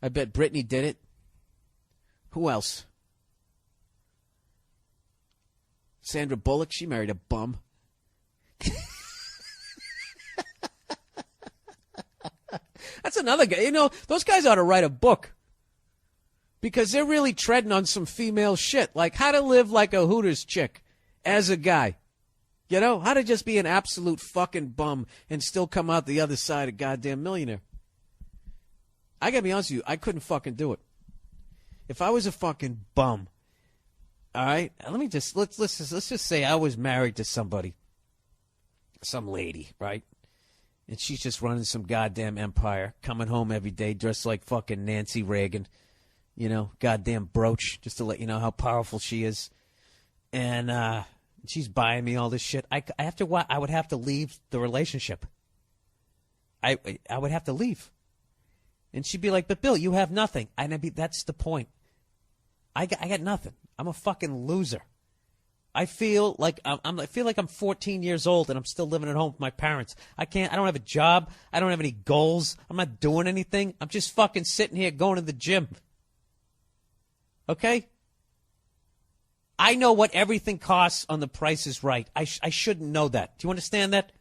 I bet Britney did it. Who else? Sandra Bullock, she married a bum. That's another guy. You know, those guys ought to write a book. Because they're really treading on some female shit. Like how to live like a Hooters chick as a guy. You know, how to just be an absolute fucking bum and still come out the other side a goddamn millionaire. I gotta be honest with you, I couldn't fucking do it. If I was a fucking bum, all right, let's just say I was married to somebody, some lady, right? And she's just running some goddamn empire, coming home every day dressed like fucking Nancy Reagan, you know, goddamn brooch, just to let you know how powerful she is. And she's buying me all this shit. I would have to leave the relationship. I would have to leave. And she'd be like, but Bill, you have nothing. And I'd be, that's the point. I got nothing. I'm a fucking loser. I feel like I'm 14 years old and I'm still living at home with my parents. I don't have a job. I don't have any goals. I'm not doing anything. I'm just fucking sitting here going to the gym. Okay? I know what everything costs on The Price is Right. I shouldn't know that. Do you understand that?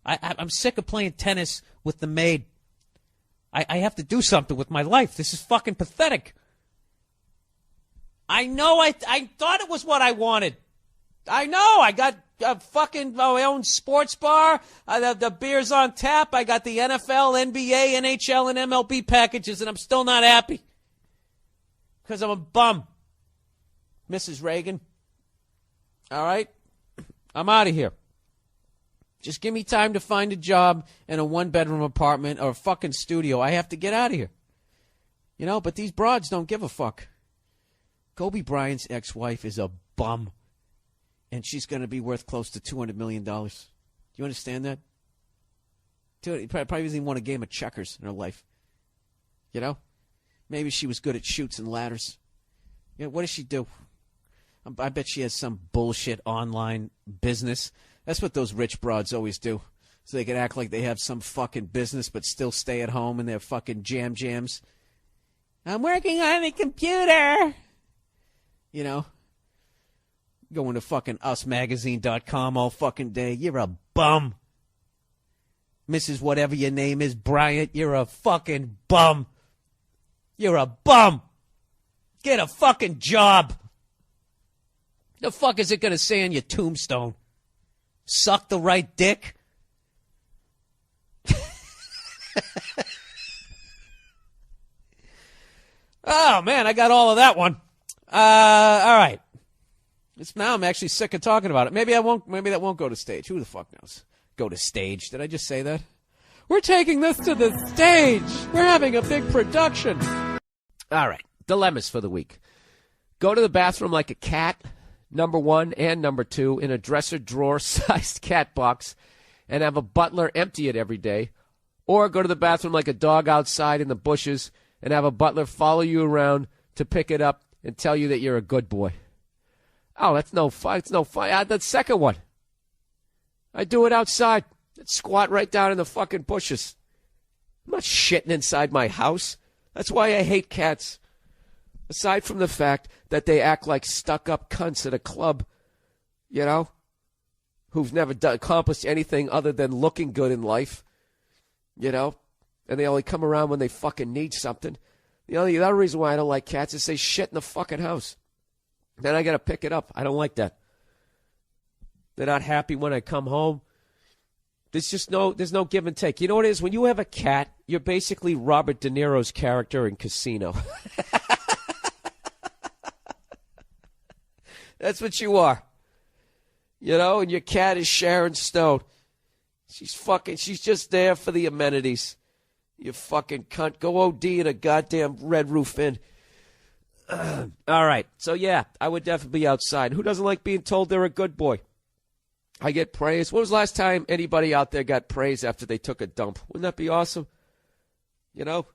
I'm sick of playing tennis with the maid. I have to do something with my life. This is fucking pathetic. I know I thought it was what I wanted. I know. I got my own sports bar. The beer's on tap. I got the NFL, NBA, NHL, and MLB packages, and I'm still not happy. Because I'm a bum. Mrs. Reagan. All right? I'm out of here. Just give me time to find a job in a one-bedroom apartment or a fucking studio. I have to get out of here. You know, but these broads don't give a fuck. Kobe Bryant's ex-wife is a bum. And she's going to be worth close to $200 million. Do you understand that? Probably doesn't even won a game of checkers in her life. You know? Maybe she was good at chutes and ladders. You know, what does she do? I bet she has some bullshit online business. That's what those rich broads always do. So they can act like they have some fucking business but still stay at home in their fucking jams. I'm working on a computer. You know? Going to fucking usmagazine.com all fucking day. You're a bum. Mrs. Whatever your name is, Bryant, you're a fucking bum. You're a bum. Get a fucking job. The fuck is it going to say on your tombstone? Suck the right dick? Oh, man, I got all of that one. All right. Now I'm actually sick of talking about it. Maybe that won't go to stage. Who the fuck knows? Go to stage. Did I just say that? We're taking this to the stage. We're having a big production. All right. Dilemmas for the week. Go to the bathroom like a cat, number one, and number two, in a dresser drawer-sized cat box, and have a butler empty it every day. Or go to the bathroom like a dog outside in the bushes and have a butler follow you around to pick it up and tell you that you're a good boy. Oh, that's no fun. It's no fun. The second one. I do it outside. I'd squat right down in the fucking bushes. I'm not shitting inside my house. That's why I hate cats. Aside from the fact that they act like stuck-up cunts at a club, you know, who've never accomplished anything other than looking good in life, you know, and they only come around when they fucking need something. The other reason why I don't like cats is they shit in the fucking house. Then I got to pick it up. I don't like that. They're not happy when I come home. There's no give and take. You know what it is? When you have a cat, you're basically Robert De Niro's character in Casino. That's what you are. You know, and your cat is Sharon Stone. She's just there for the amenities. You fucking cunt. Go OD in a goddamn Red Roof Inn. All right. So, yeah, I would definitely be outside. Who doesn't like being told they're a good boy? I get praise. When was the last time anybody out there got praise after they took a dump? Wouldn't that be awesome? You know?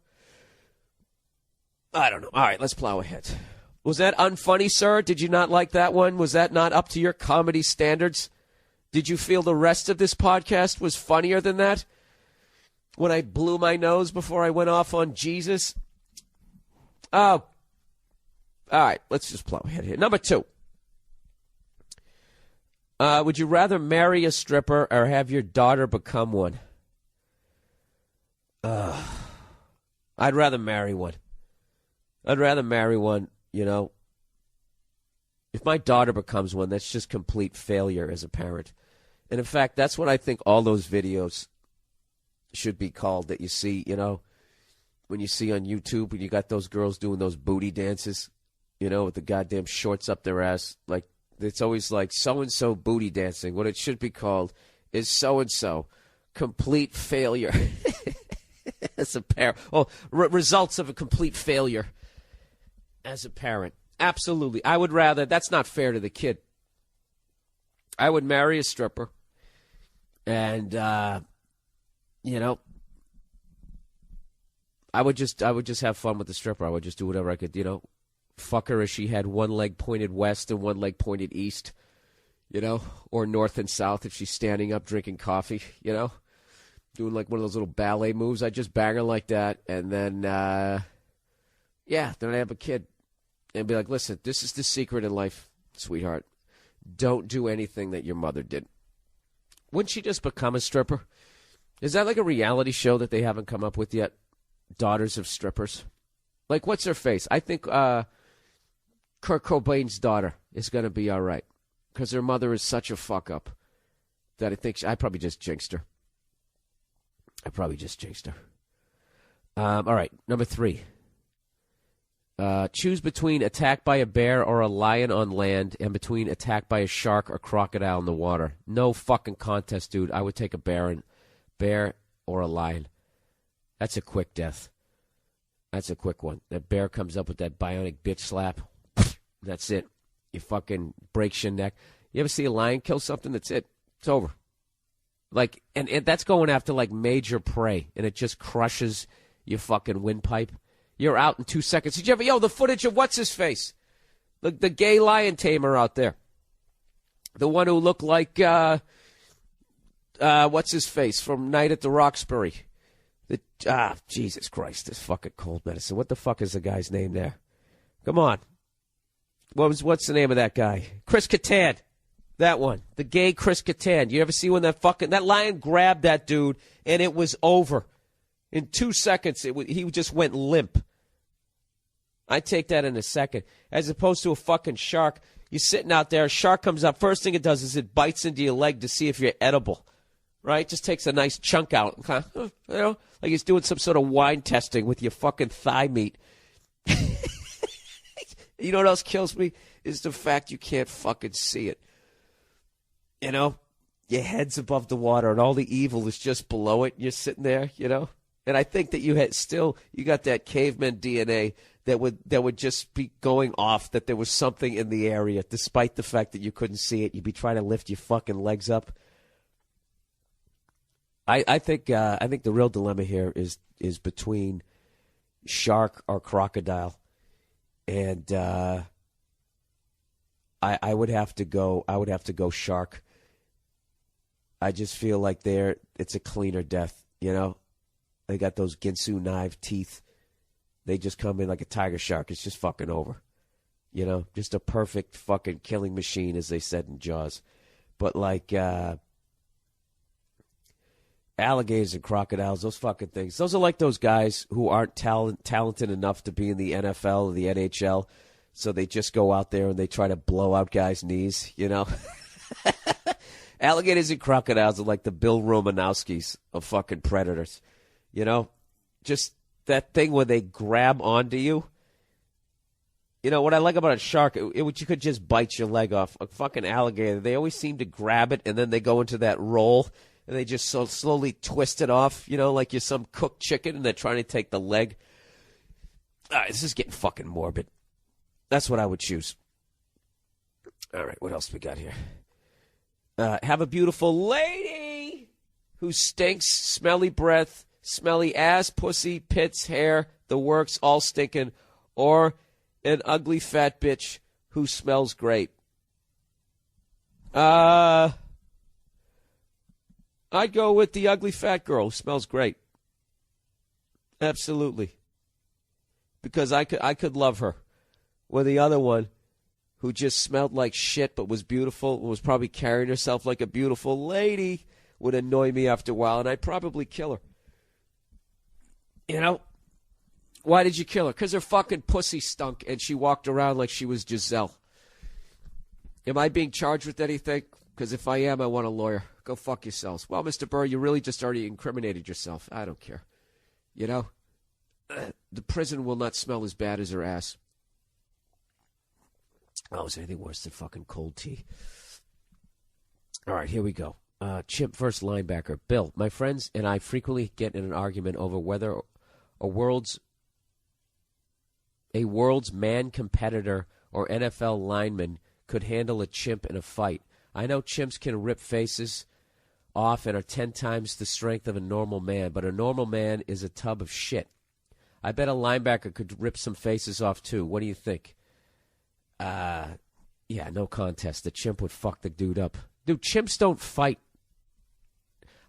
I don't know. All right, let's plow ahead. Was that unfunny, sir? Did you not like that one? Was that not up to your comedy standards? Did you feel the rest of this podcast was funnier than that? When I blew my nose before I went off on Jesus? Oh. All right, let's just plow ahead here. Number 2. Would you rather marry a stripper or have your daughter become one? I'd rather marry one. I'd rather marry one, you know. If my daughter becomes one, that's just complete failure as a parent. And, in fact, that's what I think all those videos should be called that you see, you know, when you see on YouTube when you got those girls doing those booty dances, you know, with the goddamn shorts up their ass. Like, it's always like so-and-so booty dancing. What it should be called is so-and-so complete failure as a parent. Well, results of a complete failure as a parent. Absolutely. I would rather, that's not fair to the kid. I would marry a stripper and, you know, I would just have fun with the stripper. I would just do whatever I could, you know, fuck her as she had one leg pointed west and one leg pointed east, you know, or north and south if she's standing up drinking coffee, you know, doing like one of those little ballet moves. I'd just bang her like that, and then, yeah, then I'd have a kid and be like, listen, this is the secret in life, sweetheart. Don't do anything that your mother did. Wouldn't she just become a stripper? Is that like a reality show that they haven't come up with yet? Daughters of strippers? Like, what's her face? I think Kurt Cobain's daughter is going to be all right because her mother is such a fuck-up that I think I probably just jinxed her. All right, number 3. Choose between attacked by a bear or a lion on land and between attacked by a shark or crocodile in the water. No fucking contest, dude. I would take a bear or a lion. That's a quick death. That's a quick one. That bear comes up with that bionic bitch slap. That's it. You fucking breaks your neck. You ever see a lion kill something? That's it. It's over. Like, and that's going after like major prey, and it just crushes your fucking windpipe. You're out in 2 seconds. Did you ever, the footage of what's his face? The gay lion tamer out there. The one who looked like, what's his face from Night at the Roxbury. Jesus Christ, this fucking cold medicine. What the fuck is the guy's name there? Come on. What's the name of that guy? Chris Kattan. That one. The gay Chris Kattan. You ever see when that lion grabbed that dude and it was over? In 2 seconds, he just went limp. I take that in a second. As opposed to a fucking shark. You're sitting out there, a shark comes up. First thing it does is it bites into your leg to see if you're edible. Right? Just takes a nice chunk out. You know, like he's doing some sort of wine testing with your fucking thigh meat. You know what else kills me? Is the fact you can't fucking see it. You know? Your head's above the water and all the evil is just below it. And you're sitting there, you know? And I think that you got that caveman DNA that would just be going off, that there was something in the area, despite the fact that you couldn't see it. You'd be trying to lift your fucking legs up. I think the real dilemma here is between shark or crocodile, and I would have to go shark. I just feel like it's a cleaner death. You know, they got those Ginsu knife teeth. They just come in like a tiger shark. It's just fucking over. You know, just a perfect fucking killing machine, as they said in Jaws. But like alligators and crocodiles, those fucking things, those are like those guys who aren't talented enough to be in the NFL or the NHL, so they just go out there and they try to blow out guys' knees, you know? Alligators and crocodiles are like the Bill Romanowskis of fucking predators, you know? Just that thing where they grab onto you. You know, what I like about a shark, you could just bite your leg off. A fucking alligator, they always seem to grab it, and then they go into that roll, and they just so slowly twist it off, you know, like you're some cooked chicken, and they're trying to take the leg. All right, this is getting fucking morbid. That's what I would choose. All right, what else we got here? Have a beautiful lady who stinks, smelly breath, smelly ass, pussy, pits, hair, the works, all stinking, or an ugly fat bitch who smells great. I'd go with the ugly fat girl who smells great. Absolutely. Because I could love her. Where the other one, who just smelled like shit but was beautiful, was probably carrying herself like a beautiful lady, would annoy me after a while, and I'd probably kill her. You know? Why did you kill her? Because her fucking pussy stunk and she walked around like she was Giselle. Am I being charged with anything? Because if I am, I want a lawyer. Go fuck yourselves. Well, Mr. Burr, you really just already incriminated yourself. I don't care. You know? The prison will not smell as bad as her ass. Oh, is there anything worse than fucking cold tea? All right, here we go. Chimp first linebacker. Bill, my friends and I frequently get in an argument over whether a world's man competitor or NFL lineman could handle a chimp in a fight. I know chimps can rip faces off and are 10 times the strength of a normal man, but a normal man is a tub of shit. I bet a linebacker could rip some faces off too. What do you think? Yeah, no contest. The chimp would fuck the dude up. Dude, chimps don't fight.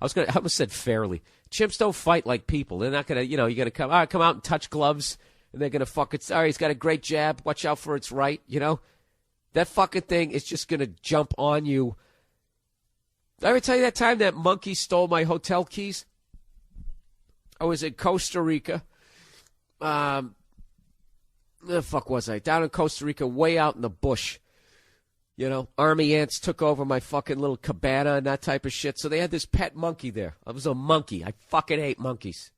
I almost said fairly. Chimps don't fight like people. They're not gonna, you gotta come out and touch gloves. And they're going to fucking, sorry, he's got a great jab. Watch out for its right, you know? That fucking thing is just going to jump on you. Did I ever tell you that time that monkey stole my hotel keys? I was in Costa Rica. Where the fuck was I? Down in Costa Rica, way out in the bush. You know, army ants took over my fucking little cabana and that type of shit. So they had this pet monkey there. I was a monkey. I fucking hate monkeys.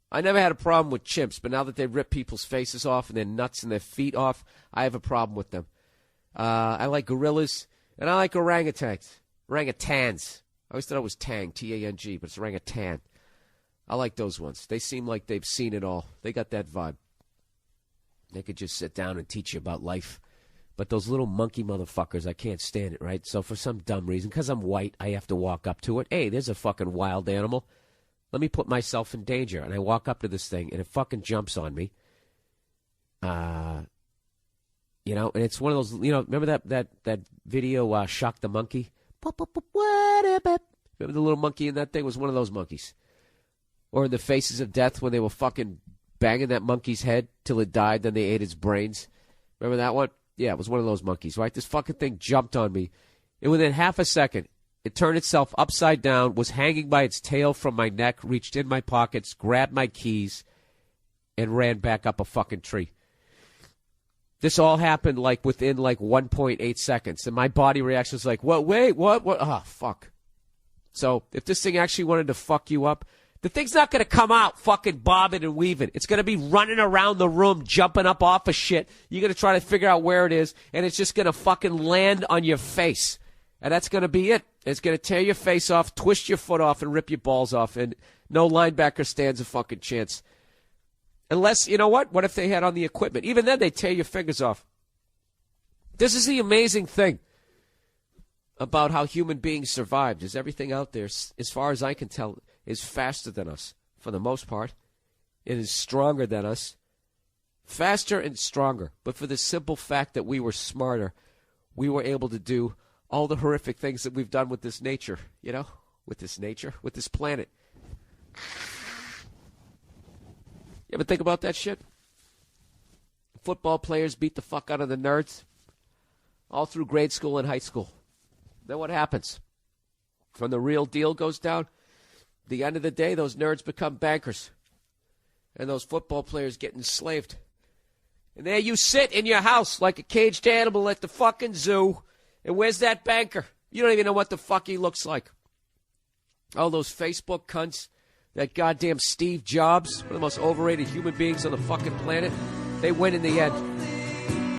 I never had a problem with chimps, but now that they rip people's faces off and their nuts and their feet off, I have a problem with them. I like gorillas, and I like orangutans. Orangutans. I always thought it was tang, T-A-N-G, but it's orangutan. I like those ones. They seem like they've seen it all. They got that vibe. They could just sit down and teach you about life. But those little monkey motherfuckers, I can't stand it, right? So for some dumb reason, because I'm white, I have to walk up to it. Hey, there's a fucking wild animal. Let me put myself in danger. And I walk up to this thing, and it fucking jumps on me. You know, and it's one of those, remember that video, Shock the Monkey? Remember the little monkey in that thing? It was one of those monkeys. Or in The Faces of Death when they were fucking banging that monkey's head till it died, then they ate its brains. Remember that one? Yeah, it was one of those monkeys, right? This fucking thing jumped on me. And within half a second, it turned itself upside down, was hanging by its tail from my neck, reached in my pockets, grabbed my keys, and ran back up a fucking tree. This all happened within 1.8 seconds. And my body reaction was like, what? Wait, what? Oh, fuck. So if this thing actually wanted to fuck you up, the thing's not going to come out fucking bobbing and weaving. It's going to be running around the room, jumping up off of shit. You're going to try to figure out where it is, and it's just going to fucking land on your face. And that's going to be it. It's going to tear your face off, twist your foot off, and rip your balls off. And no linebacker stands a fucking chance. Unless, you know what? What if they had on the equipment? Even then, they tear your fingers off. This is the amazing thing. about how human beings survived is everything out there, as far as I can tell, is faster than us for the most part. It is stronger than us. Faster and stronger. But for the simple fact that we were smarter, we were able to do all the horrific things that we've done with this nature, with this nature, with this planet. You ever think about that shit? Football players beat the fuck out of the nerds all through grade school and high school. Then what happens? When the real deal goes down, at the end of the day, those nerds become bankers. And those football players get enslaved. And there you sit in your house like a caged animal at the fucking zoo. And where's that banker? You don't even know what the fuck he looks like. All those Facebook cunts, that goddamn Steve Jobs, one of the most overrated human beings on the fucking planet, they win in the end.